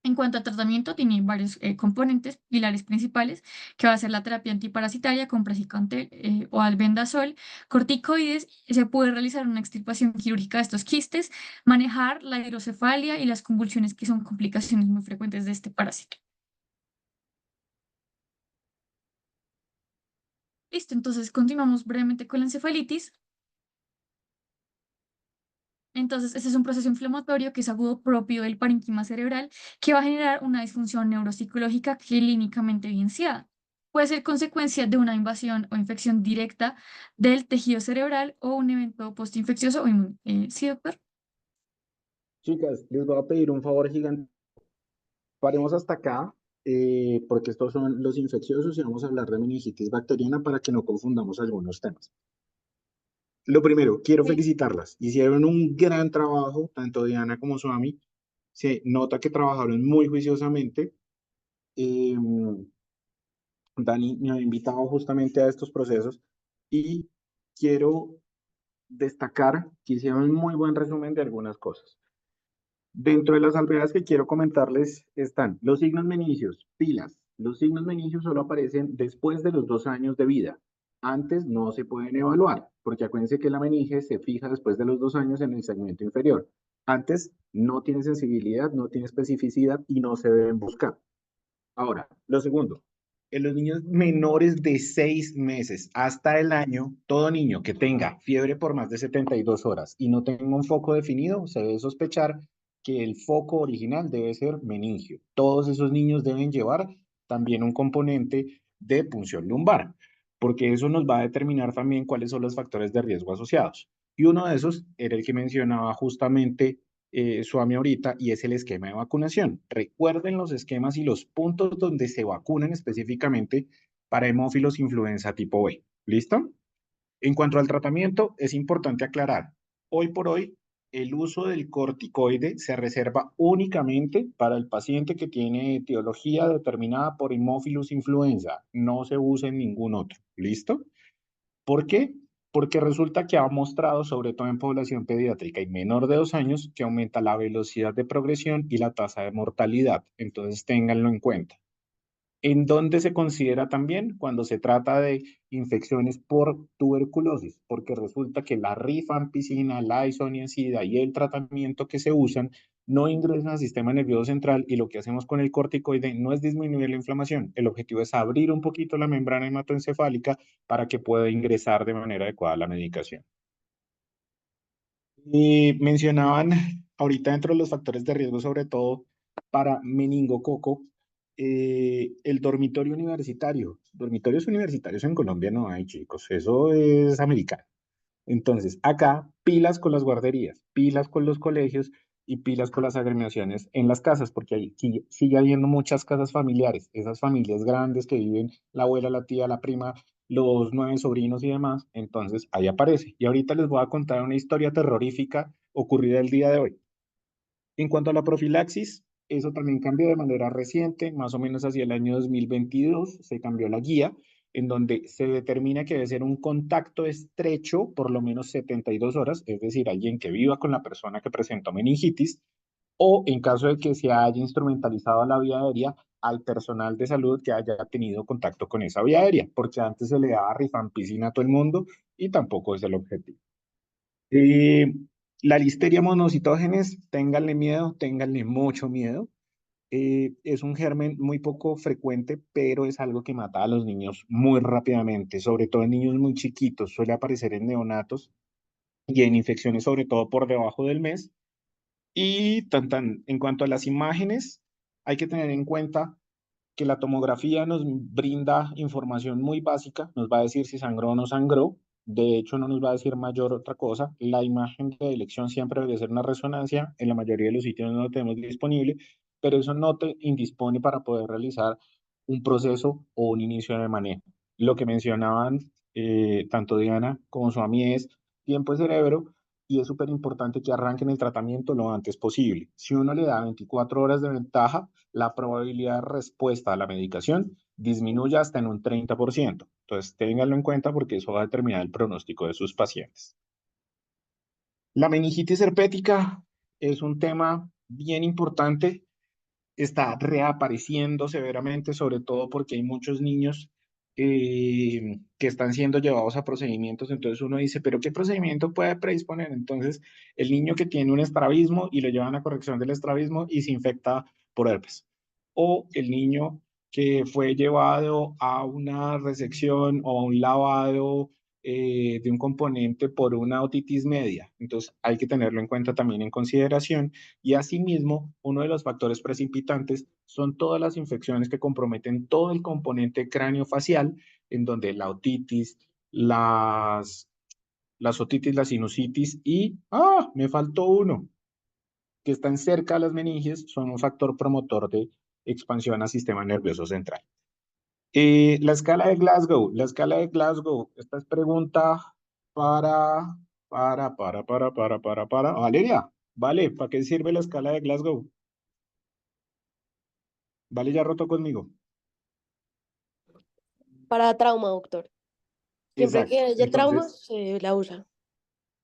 En cuanto al tratamiento, tiene varios componentes, pilares principales, que va a ser la terapia antiparasitaria con praziquantel o albendazol, corticoides, se puede realizar una extirpación quirúrgica de estos quistes, manejar la hidrocefalia y las convulsiones, que son complicaciones muy frecuentes de este parásito. Listo, entonces continuamos brevemente con la encefalitis. Entonces, este es un proceso inflamatorio que es agudo propio del parénquima cerebral que va a generar una disfunción neuropsicológica clínicamente evidenciada. Puede ser consecuencia de una invasión o infección directa del tejido cerebral o un evento postinfeccioso o inmune. ¿Sí, doctor? Chicas, les voy a pedir un favor gigante. Paremos hasta acá, porque estos son los infecciosos y vamos a hablar de meningitis bacteriana para que no confundamos algunos temas. Lo primero, quiero Sí. felicitarlas. Hicieron un gran trabajo, tanto Diana como Suami. Se nota que trabajaron muy juiciosamente. Eh, Dani me ha invitado justamente a estos procesos y quiero destacar que hicieron un muy buen resumen de algunas cosas. Dentro de las salvedades que quiero comentarles están los signos menicios, pilas. Los signos menicios solo aparecen después de los 2 años de vida. Antes no se pueden evaluar, porque acuérdense que la meninge se fija después de los 2 años en el segmento inferior. Antes no tiene sensibilidad, no tiene especificidad y no se deben buscar. Ahora, lo segundo, en los niños menores de 6 meses hasta el año, todo niño que tenga fiebre por más de 72 horas y no tenga un foco definido, se debe sospechar que el foco original debe ser meningio. Todos esos niños deben llevar también un componente de punción lumbar, porque eso nos va a determinar también cuáles son los factores de riesgo asociados. Y uno de esos era el que mencionaba justamente Suami ahorita, y es el esquema de vacunación. Recuerden los esquemas y los puntos donde se vacunan específicamente para hemófilos influenza tipo B. ¿Listo? En cuanto al tratamiento, es importante aclarar, hoy por hoy, el uso del corticoide se reserva únicamente para el paciente que tiene etiología determinada por hemófilos influenza. No se usa en ningún otro. ¿Listo? ¿Por qué? Porque resulta que ha mostrado, sobre todo en población pediátrica y menor de 2 años, que aumenta la velocidad de progresión y la tasa de mortalidad. Entonces, ténganlo en cuenta. ¿En dónde se considera también? Cuando se trata de infecciones por tuberculosis, porque resulta que la rifampicina, la isoniazida y el tratamiento que se usan no ingresan al sistema nervioso central y lo que hacemos con el corticoide no es disminuir la inflamación, el objetivo es abrir un poquito la membrana hematoencefálica para que pueda ingresar de manera adecuada la medicación. Y mencionaban ahorita dentro de los factores de riesgo, sobre todo para meningococo, el dormitorio universitario. Dormitorios universitarios en Colombia no hay, chicos, eso es americano. Entonces, acá pilas con las guarderías, pilas con los colegios y pilas con las agremiaciones en las casas, porque ahí sigue habiendo muchas casas familiares, esas familias grandes que viven la abuela, la tía, la prima, los 9 sobrinos y demás, entonces ahí aparece. Y ahorita les voy a contar una historia terrorífica ocurrida el día de hoy. En cuanto a la profilaxis, eso también cambió de manera reciente, más o menos hacia el año 2022 se cambió la guía, en donde se determina que debe ser un contacto estrecho por lo menos 72 horas, es decir, alguien que viva con la persona que presentó meningitis, o en caso de que se haya instrumentalizado la vía aérea, al personal de salud que haya tenido contacto con esa vía aérea, porque antes se le daba rifampicina a todo el mundo y tampoco es el objetivo. Eh, la listeria monocitógenes, ténganle miedo, ténganle mucho miedo. Es un germen muy poco frecuente, pero es algo que mata a los niños muy rápidamente, sobre todo en niños muy chiquitos. Suele aparecer en neonatos y en infecciones, sobre todo por debajo del mes. Y en cuanto a las imágenes, hay que tener en cuenta que la tomografía nos brinda información muy básica, nos va a decir si sangró o no sangró, de hecho no nos va a decir mayor otra cosa. La imagen de elección siempre debe ser una resonancia, en la mayoría de los sitios no lo tenemos disponible, pero eso no te indispone para poder realizar un proceso o un inicio de manejo. Lo que mencionaban tanto Diana como Suami es tiempo de cerebro, y es súper importante que arranquen el tratamiento lo antes posible. Si uno le da 24 horas de ventaja, la probabilidad de respuesta a la medicación disminuye hasta en un 30%. Entonces, ténganlo en cuenta porque eso va a determinar el pronóstico de sus pacientes. La meningitis herpética es un tema bien importante, está reapareciendo severamente, sobre todo porque hay muchos niños que están siendo llevados a procedimientos. Entonces uno dice, ¿pero qué procedimiento puede predisponer? Entonces, el niño que tiene un estrabismo y lo llevan a corrección del estrabismo y se infecta por herpes. O el niño que fue llevado a una resección o a un lavado de un componente por una otitis media. Entonces, hay que tenerlo en cuenta también en consideración. Y asimismo, uno de los factores precipitantes son todas las infecciones que comprometen todo el componente craneofacial, en donde la otitis, las otitis, la sinusitis y, me faltó uno, que están cerca de las meninges, son un factor promotor de expansión al sistema nervioso central. La escala de Glasgow, esta es pregunta para, Valeria, ¿vale? ¿Para qué sirve la escala de Glasgow? Vale, ya roto conmigo. Para trauma, doctor. Siempre que Exacto. haya traumas, se la usa.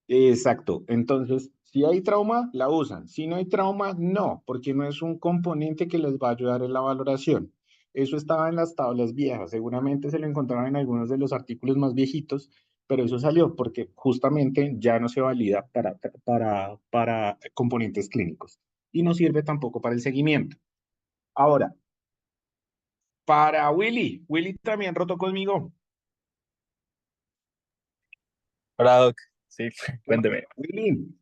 Exacto. Entonces, si hay trauma, la usan. Si no hay trauma, no, porque no es un componente que les va a ayudar en la valoración. Eso estaba en las tablas viejas. Seguramente se lo encontraban en algunos de los artículos más viejitos, pero eso salió porque justamente ya no se valida para componentes clínicos y no sirve tampoco para el seguimiento. Ahora, para Willy. Willy también roto conmigo. Hola, Doc. Sí, Hola, cuénteme. Willy,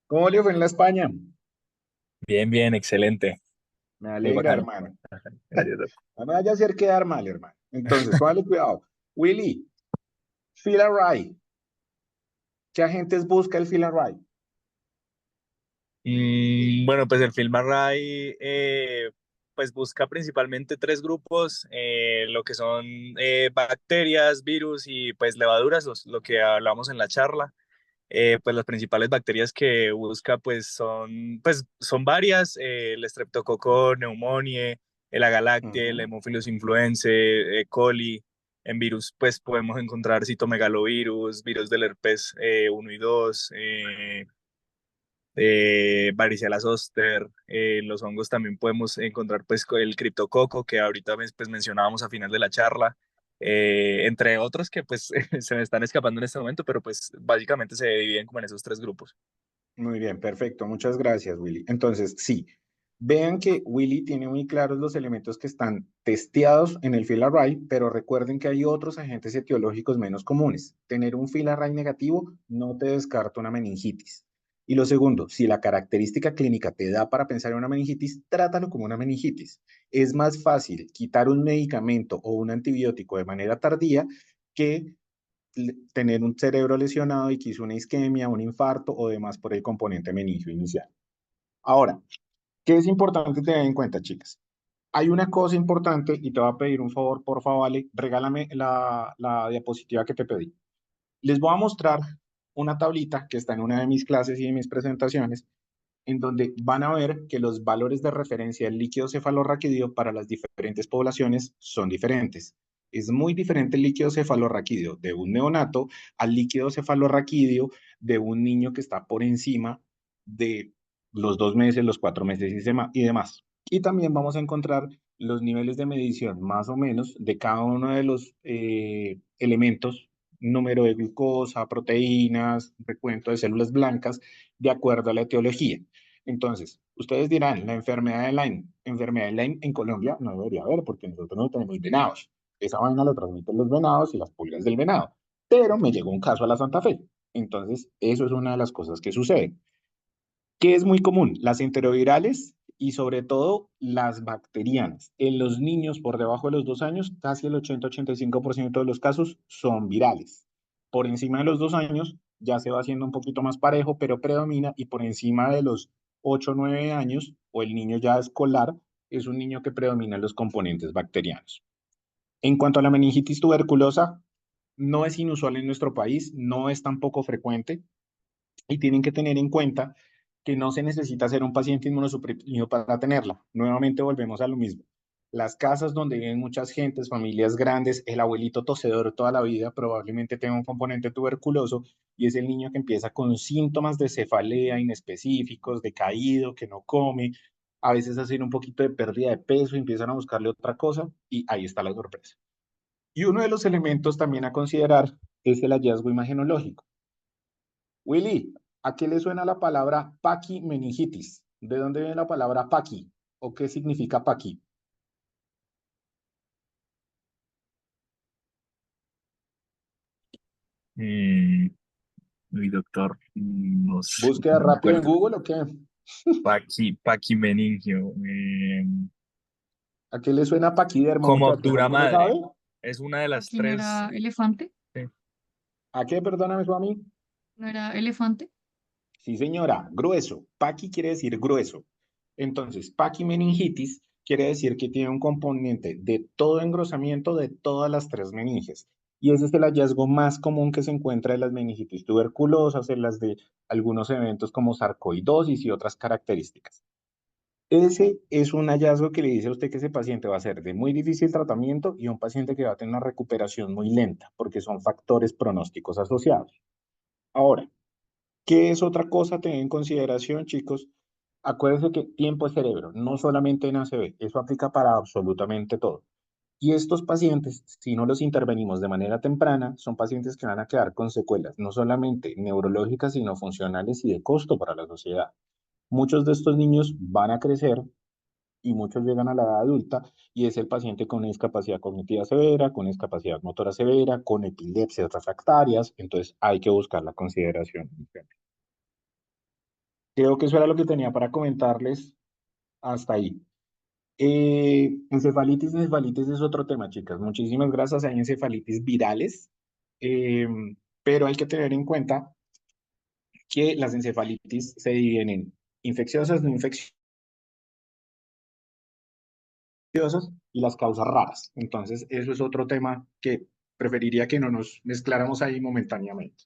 ¿cómo le fue en la España? Bien, bien, excelente. Me Muy alegra, bacano. hermano. Ajá, gracias, Doc. No me vaya a hacer quedar mal, hermano. Entonces, póngale cuidado. Willy, Feel Right. ¿Qué agentes busca el Feel Right? Bueno, pues el Film Array pues busca principalmente tres grupos, lo que son bacterias, virus y pues levaduras, lo que hablamos en la charla. Pues las principales bacterias que busca pues son varias, el Streptococcus pneumoniae, el Agalactiae, el Ujú. Haemophilus influenzae, E. coli. En virus pues podemos encontrar citomegalovirus, virus del herpes 1 y 2, varicela zoster. Los hongos también podemos encontrar pues el criptococo que ahorita pues mencionábamos a final de la charla, entre otros que pues se me están escapando en este momento, pero pues básicamente se dividen como en esos tres grupos. Muy bien, perfecto. Muchas gracias, Willy. Entonces, sí, vean que Willy tiene muy claros los elementos que están testeados en el Feel Array, pero recuerden que hay otros agentes etiológicos menos comunes. Tener un Feel Array negativo no te descarta una meningitis. Y lo segundo, si la característica clínica te da para pensar en una meningitis, trátalo como una meningitis. Es más fácil quitar un medicamento o un antibiótico de manera tardía que tener un cerebro lesionado y que hizo una isquemia, un infarto o demás por el componente meningio inicial. Ahora, ¿qué es importante tener en cuenta, chicas? Hay una cosa importante y te voy a pedir un favor, por favor, vale, regálame la diapositiva que te pedí. Les voy a mostrar una tablita que está en una de mis clases y de mis presentaciones, en donde van a ver que los valores de referencia del líquido cefalorraquídeo para las diferentes poblaciones son diferentes. Es muy diferente el líquido cefalorraquídeo de un neonato al líquido cefalorraquídeo de un niño que está por encima de los 2 meses, los 4 meses y demás. Y también vamos a encontrar los niveles de medición más o menos de cada uno de los elementos, número de glucosa, proteínas, recuento de células blancas, de acuerdo a la etiología. Entonces, ustedes dirán, la enfermedad de Lyme en Colombia no debería haber porque nosotros no tenemos venados. Esa vaina lo transmiten los venados y las pulgas del venado. Pero me llegó un caso a la Santa Fe. Entonces, eso es una de las cosas que sucede. ¿Qué es muy común? Las enterovirales y sobre todo las bacterianas. En los niños por debajo de los 2 años, casi el 80-85% de los casos son virales. Por encima de los 2 años ya se va haciendo un poquito más parejo, pero predomina, y por encima de los 8 o 9 años, o el niño ya escolar, es un niño que predomina en los componentes bacterianos. En cuanto a la meningitis tuberculosa, no es inusual en nuestro país, no es tan poco frecuente, y tienen que tener en cuenta que no se necesita ser un paciente inmunosuprimido para tenerla. Nuevamente volvemos a lo mismo. Las casas donde viven muchas gentes, familias grandes, el abuelito tosedor toda la vida probablemente tenga un componente tuberculoso y es el niño que empieza con síntomas de cefalea inespecíficos, de caído, que no come, a veces hacer un poquito de pérdida de peso, empiezan a buscarle otra cosa y ahí está la sorpresa. Y uno de los elementos también a considerar es el hallazgo imagenológico. Willy, ¿a qué le suena la palabra paquimeningitis? ¿De dónde viene la palabra paqui? ¿O qué significa paqui? Mm, Uy, doctor, no sé, ¿Búsqueda no me rápido en acuerdo. Google o qué? Paquimeningio. ¿A qué le suena paquidermo, Como muchachos? obtura ¿Alguno sabe? madre. Es una de las ¿Aquí no tres. era elefante? Sí. ¿A qué, perdóname, Suami? ¿No era elefante? Sí, señora, grueso. Paqui quiere decir grueso. Entonces, paquimeningitis quiere decir que tiene un componente de todo engrosamiento de todas las tres meninges. Y ese es el hallazgo más común que se encuentra en las meningitis tuberculosas, en las de algunos eventos como sarcoidosis y otras características. Ese es un hallazgo que le dice a usted que ese paciente va a ser de muy difícil tratamiento y un paciente que va a tener una recuperación muy lenta, porque son factores pronósticos asociados. Ahora, ¿qué es otra cosa a tener en consideración, chicos? Acuérdense que tiempo es cerebro, no solamente en ACV, eso aplica para absolutamente todo. Y estos pacientes, si no los intervenimos de manera temprana, son pacientes que van a quedar con secuelas, no solamente neurológicas, sino funcionales y de costo para la sociedad. Muchos de estos niños van a crecer y muchos llegan a la edad adulta y es el paciente con discapacidad cognitiva severa, con discapacidad motora severa, con epilepsias refractarias, entonces hay que buscar la consideración. Creo que eso era lo que tenía para comentarles hasta ahí. Encefalitis es otro tema, chicas. Muchísimas gracias. Hay encefalitis virales, eh, pero hay que tener en cuenta que las encefalitis se dividen en infecciosas, no infecciosas y las causas raras. Entonces, eso es otro tema que preferiría que no nos mezcláramos ahí momentáneamente.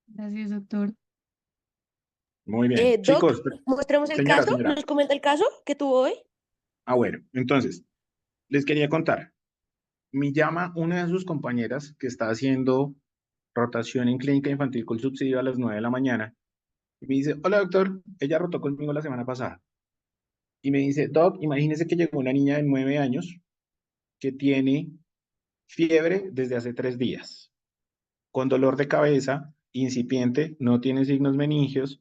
Gracias, doctor. Muy bien. Doc, Chicos, mostremos el señora, caso. señora. ¿Nos comenta el caso que tuvo hoy? Ah, bueno, entonces, les quería contar. Me llama una de sus compañeras que está haciendo rotación en clínica infantil con subsidio a las 9 de la mañana. Y me dice, hola doctor, ella rotó conmigo la semana pasada. Y me dice, doc, imagínese que llegó una niña de 9 años que tiene fiebre desde hace 3 días, con dolor de cabeza, incipiente, no tiene signos meningios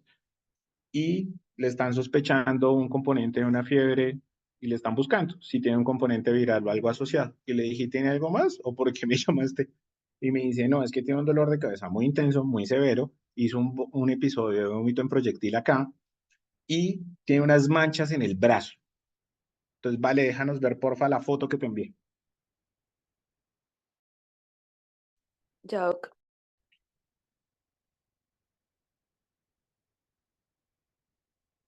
y le están sospechando un componente de una fiebre y le están buscando si tiene un componente viral o algo asociado. Y le dije, ¿tiene algo más? ¿O por qué me llamaste? Y me dice, no, es que tiene un dolor de cabeza muy intenso, muy severo, hizo un episodio de vómito en proyectil acá y tiene unas manchas en el brazo. Entonces, vale, déjanos ver porfa la foto que te envié. Ya, Doc.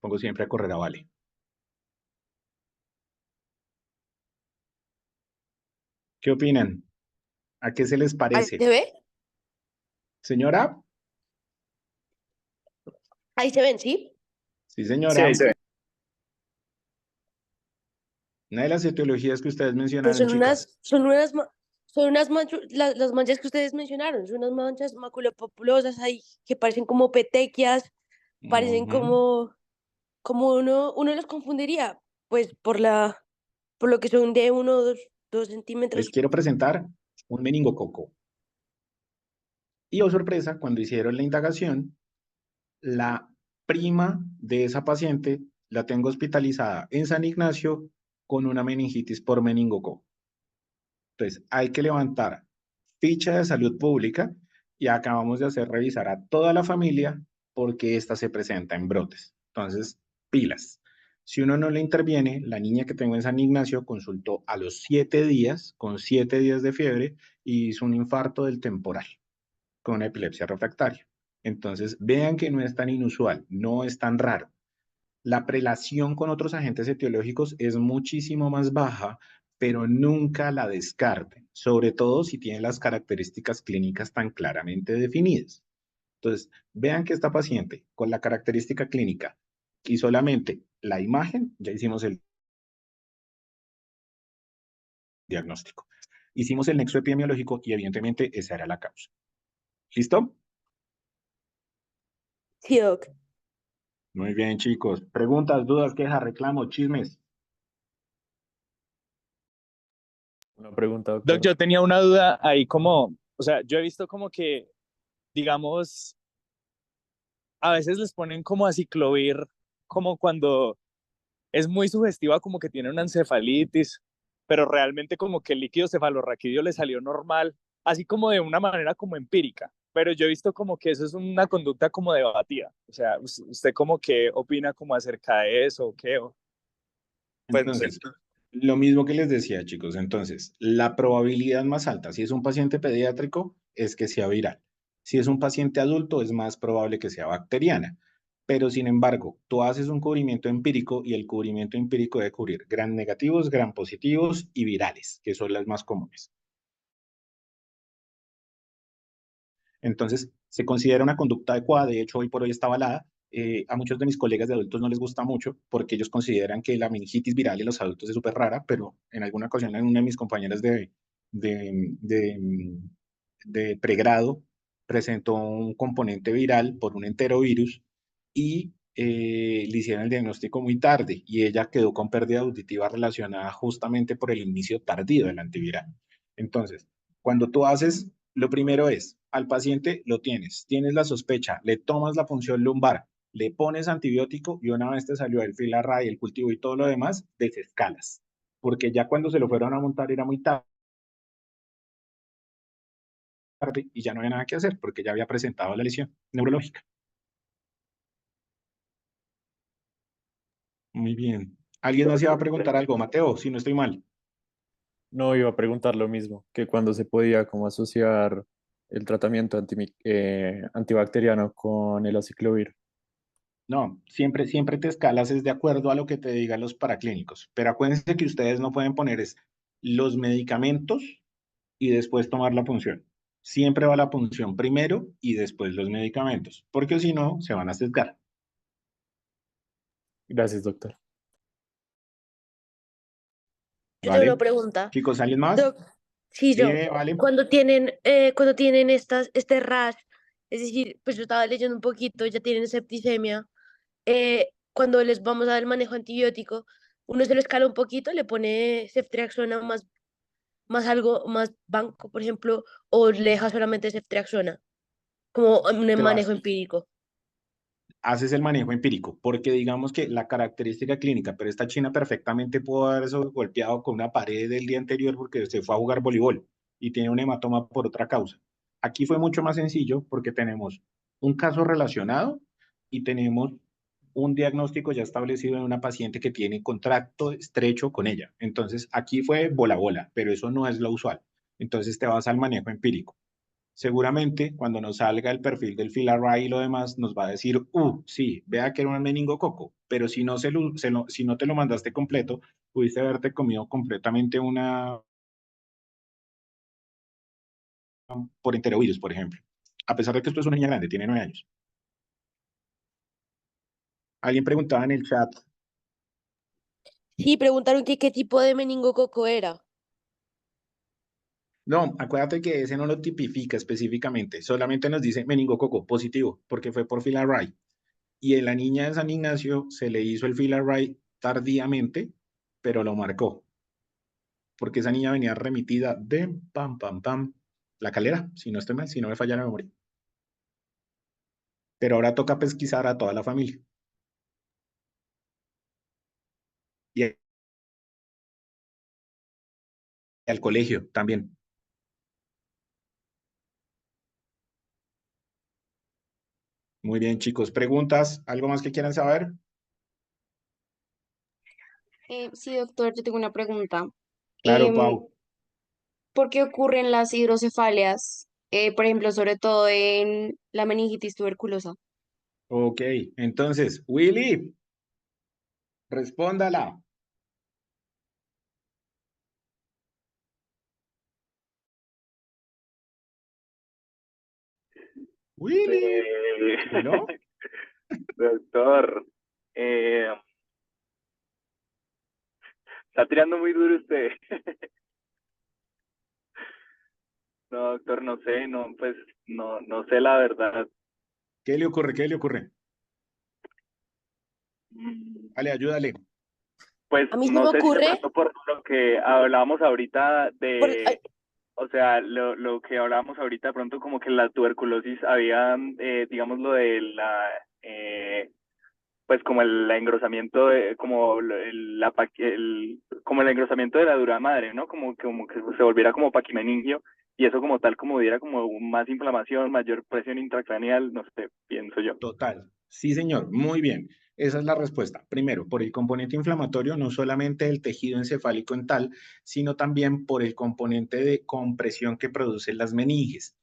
Pongo siempre a correr a Vale. ¿Qué opinan? ¿A qué se les ¿Ahí parece? se ve? Señora, Ahí se ven, ¿sí? sí Sí, ahí señora. se ve. Una de las etiologías que ustedes Pues mencionaron, chicas. son unas Son unas manchas, las manchas que ustedes mencionaron, son unas manchas maculopapulosas ahí que parecen como petequias, parecen Ujú. como uno los confundiría, pues por lo que son de 2 Les centímetros. quiero presentar un meningococo. Y oh sorpresa, cuando hicieron la indagación, la prima de esa paciente la tengo hospitalizada en San Ignacio con una meningitis por meningococo. Entonces, hay que levantar ficha de salud pública y acabamos de hacer revisar a toda la familia porque esta se presenta en brotes. Entonces, pilas. Si uno no le interviene, la niña que tengo en San Ignacio consultó a los 7 días, con 7 días de fiebre, y hizo un infarto del temporal con una epilepsia refractaria. Entonces, vean que no es tan inusual, no es tan raro. La prelación con otros agentes etiológicos es muchísimo más baja, pero nunca la descarten, sobre todo si tiene las características clínicas tan claramente definidas. Entonces, vean que esta paciente con la característica clínica y solamente la imagen, ya hicimos el diagnóstico. Hicimos el nexo epidemiológico y evidentemente esa era la causa. ¿Listo? Sí, doc. Muy bien, chicos. Preguntas, dudas, quejas, reclamos, chismes. Una pregunta, Doc, doctor. yo tenía una duda ahí como, o sea, yo he visto como que, digamos, a veces les ponen como a ciclovir, como cuando es muy sugestiva, como que tiene una encefalitis, pero realmente como que el líquido cefalorraquídeo le salió normal, así como de una manera como empírica. Pero yo he visto como que eso es una conducta como debatida. O sea, ¿usted como que opina como acerca de eso o qué? Pues no sé. Entonces, lo mismo que les decía, chicos. Entonces, la probabilidad más alta, si es un paciente pediátrico, es que sea viral. Si es un paciente adulto, es más probable que sea bacteriana. Pero, sin embargo, tú haces un cubrimiento empírico y el cubrimiento empírico debe cubrir gram negativos, gram positivos y virales, que son las más comunes. Entonces, se considera una conducta adecuada, de hecho, hoy por hoy está avalada. A muchos de mis colegas de adultos no les gusta mucho porque ellos consideran que la meningitis viral en los adultos es súper rara, pero en alguna ocasión una de mis compañeras de, de, de pregrado presentó un componente viral por un enterovirus y le hicieron el diagnóstico muy tarde y ella quedó con pérdida auditiva relacionada justamente por el inicio tardío del antiviral. Entonces, cuando tú haces, lo primero es, al paciente lo tienes la sospecha, le tomas la punción lumbar, le pones antibiótico y una vez te salió el filarra y el cultivo y todo lo demás, desescalas. Porque ya cuando se lo fueron a montar era muy tarde y ya no había nada que hacer porque ya había presentado la lesión neurológica. Muy bien. ¿Alguien más iba a preguntar algo? Mateo, si no estoy mal. No iba a preguntar lo mismo, que cuando se podía como asociar el tratamiento antibacteriano con el aciclovir. No, siempre te escalas es de acuerdo a lo que te digan los paraclínicos. Pero acuérdense que ustedes no pueden poner es los medicamentos y después tomar la punción. Siempre va la punción primero y después los medicamentos, porque si no, se van a sesgar. Gracias, doctor. Yo tengo una ¿Vale? pregunta. Chicos, ¿alguien más? Doc, sí, yo. Dime, vale. Cuando tienen este rash, es decir, pues yo estaba leyendo un poquito, ya tienen septicemia, cuando les vamos a dar el manejo antibiótico, uno se lo escala un poquito, le pone ceftriaxona más algo, más banco, por ejemplo, o le deja solamente ceftriaxona, como un Te manejo vas. empírico. Haces el manejo empírico, porque digamos que la característica clínica, pero esta china perfectamente pudo haberse golpeado con una pared del día anterior porque se fue a jugar voleibol y tiene un hematoma por otra causa. Aquí fue mucho más sencillo porque tenemos un caso relacionado y tenemos un diagnóstico ya establecido en una paciente que tiene contacto estrecho con ella. Entonces, aquí fue bola bola, pero eso no es lo usual. Entonces, te vas al manejo empírico. Seguramente cuando nos salga el perfil del filarray y lo demás, nos va a decir, sí, vea que era un meningococo, pero si no, si no te lo mandaste completo, pudiste haberte comido completamente una por enterovirus, por ejemplo. A pesar de que esto es una niña grande, tiene 9 años. Alguien preguntaba en el chat, Sí, preguntaron que qué tipo de meningococo era. No, acuérdate que ese no lo tipifica específicamente, solamente nos dice meningococo positivo, porque fue por Fila-Ray. Y en la niña de San Ignacio se le hizo el Fila-Ray tardíamente, pero lo marcó, porque esa niña venía remitida de pam, pam, pam, la Calera, si no estoy mal, si no me falla la memoria. Pero ahora toca pesquisar a toda la familia y al colegio también. Muy bien, chicos. ¿Preguntas? ¿Algo más que quieran saber? Sí, doctor, yo tengo una pregunta. Claro, Em, Pau. ¿Por qué ocurren las hidrocefalias, por ejemplo, sobre todo en la meningitis tuberculosa? Ok, entonces, Willy, respóndala. Willy, Eh, ¿no? doctor, está tirando muy duro usted. No, doctor, no sé, no, pues, no sé la verdad. ¿Qué le ocurre? ¿Qué le ocurre? Mm, Dale, ayúdale. Pues A mí se me no sé si de ocurre, pronto por lo que hablábamos ahorita ay, o sea, lo que hablábamos ahorita de pronto como que la tuberculosis había, digamos, lo de pues como el engrosamiento como como el engrosamiento de la dura madre, ¿no? Como que se volviera como paquimeningio y eso como tal como diera como más inflamación, mayor presión intracraneal, no sé, pienso yo. Total. Sí, señor. Muy bien. Esa es la respuesta. Primero, por el componente inflamatorio, no solamente del tejido encefálico en tal, sino también por el componente de compresión que producen las meninges.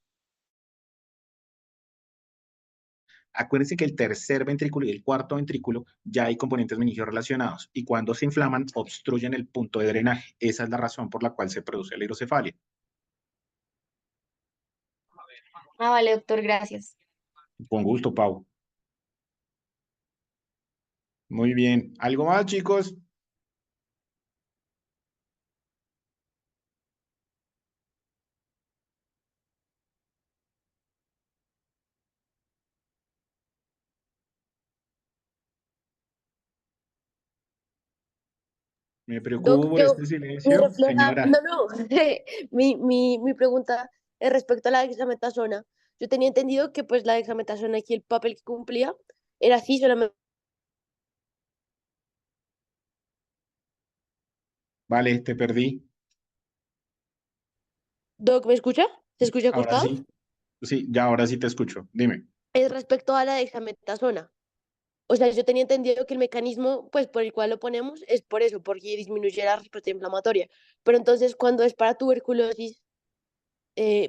Acuérdense que el tercer ventrículo y el cuarto ventrículo ya hay componentes meningios relacionados y cuando se inflaman obstruyen el punto de drenaje. Esa es la razón por la cual se produce la hidrocefalia. Ah, vale, doctor, gracias. Con gusto, Pau. Muy bien. ¿Algo más, chicos? Me Doc, preocupo por yo, este mi silencio, refleja, señora. no, no, mi pregunta es respecto a la dexametasona. Yo tenía entendido que pues la dexametasona aquí el papel que cumplía era así solamente. Vale, te perdí. Doc, ¿me escucha? ¿Se escucha Ahora cortado? sí. Sí, ya ahora sí te escucho. Dime. Es respecto a la dexametasona. O sea, yo tenía entendido que el mecanismo, pues, por el cual lo ponemos es por eso, porque disminuye la respuesta inflamatoria. Pero entonces, cuando es para tuberculosis,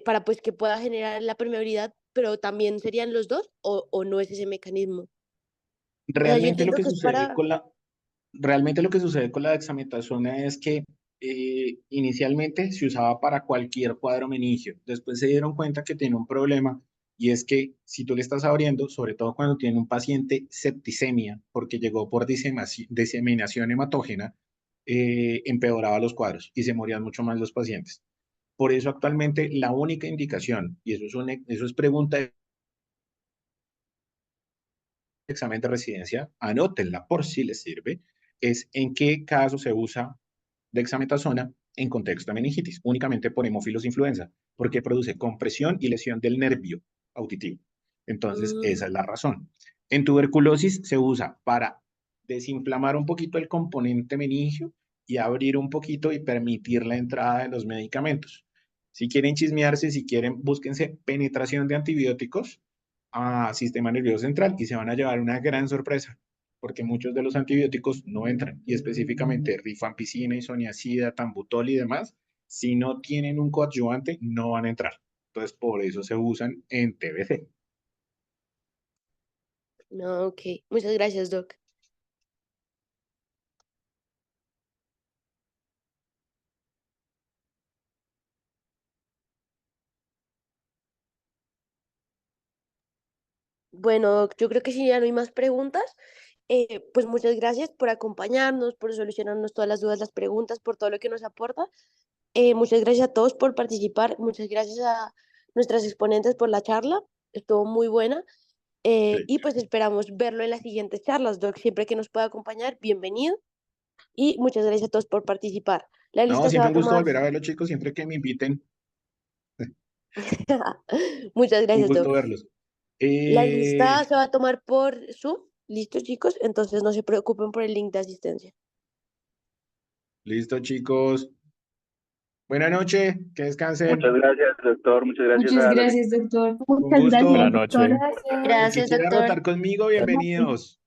para pues que pueda generar la permeabilidad, pero también serían los dos, o no es ese mecanismo. O sea, yo Realmente lo entiendo que que es sucede para. con realmente lo que sucede con la dexametasona es que inicialmente se usaba para cualquier cuadro meningio. Después se dieron cuenta que tiene un problema y es que si tú le estás abriendo, sobre todo cuando tiene un paciente septicemia, porque llegó por diseminación hematógena, empeoraba los cuadros y se morían mucho más los pacientes. Por eso actualmente la única indicación, y eso es pregunta de examen de residencia, anótenla por si les sirve, es en qué caso se usa dexametasona en contexto de meningitis, únicamente por hemófilos influenza, porque produce compresión y lesión del nervio auditivo. Entonces, esa es Mm, la razón. En tuberculosis se usa para desinflamar un poquito el componente meningio y abrir un poquito y permitir la entrada de los medicamentos. Si quieren chismearse, si quieren, búsquense penetración de antibióticos a sistema nervioso central y se van a llevar una gran sorpresa, porque muchos de los antibióticos no entran, y específicamente rifampicina, isoniazida, tambutol y demás, si no tienen un coadyuvante, no van a entrar. Entonces, por eso se usan en TBC. no, ok. Muchas gracias, Doc. Bueno, Doc, yo creo que si ya no hay más preguntas, pues muchas gracias por acompañarnos, por solucionarnos todas las dudas, las preguntas, por todo lo que nos aporta. Muchas gracias a todos por participar, muchas gracias a nuestras exponentes por la charla, estuvo muy buena. Y pues esperamos verlo en las siguientes charlas, Doc, siempre que nos pueda acompañar, bienvenido. Y muchas gracias a todos por participar. La No, lista se va siempre a un gusto tomar. volver a verlos, chicos, siempre que me inviten. Muchas Un gracias, gusto Doc. verlos. La lista se va a tomar por Zoom. ¿Listo, chicos? Entonces no se preocupen por el link de asistencia. Listo, chicos. Buenas noches, que descansen. Muchas gracias, doctor. Muchas gracias Muchas a la gracias, doctor. Con Muchas gracias, gusto. Buenas doctor. noches. Gracias. El que Gracias, quiera doctor. rotar conmigo, bienvenidos.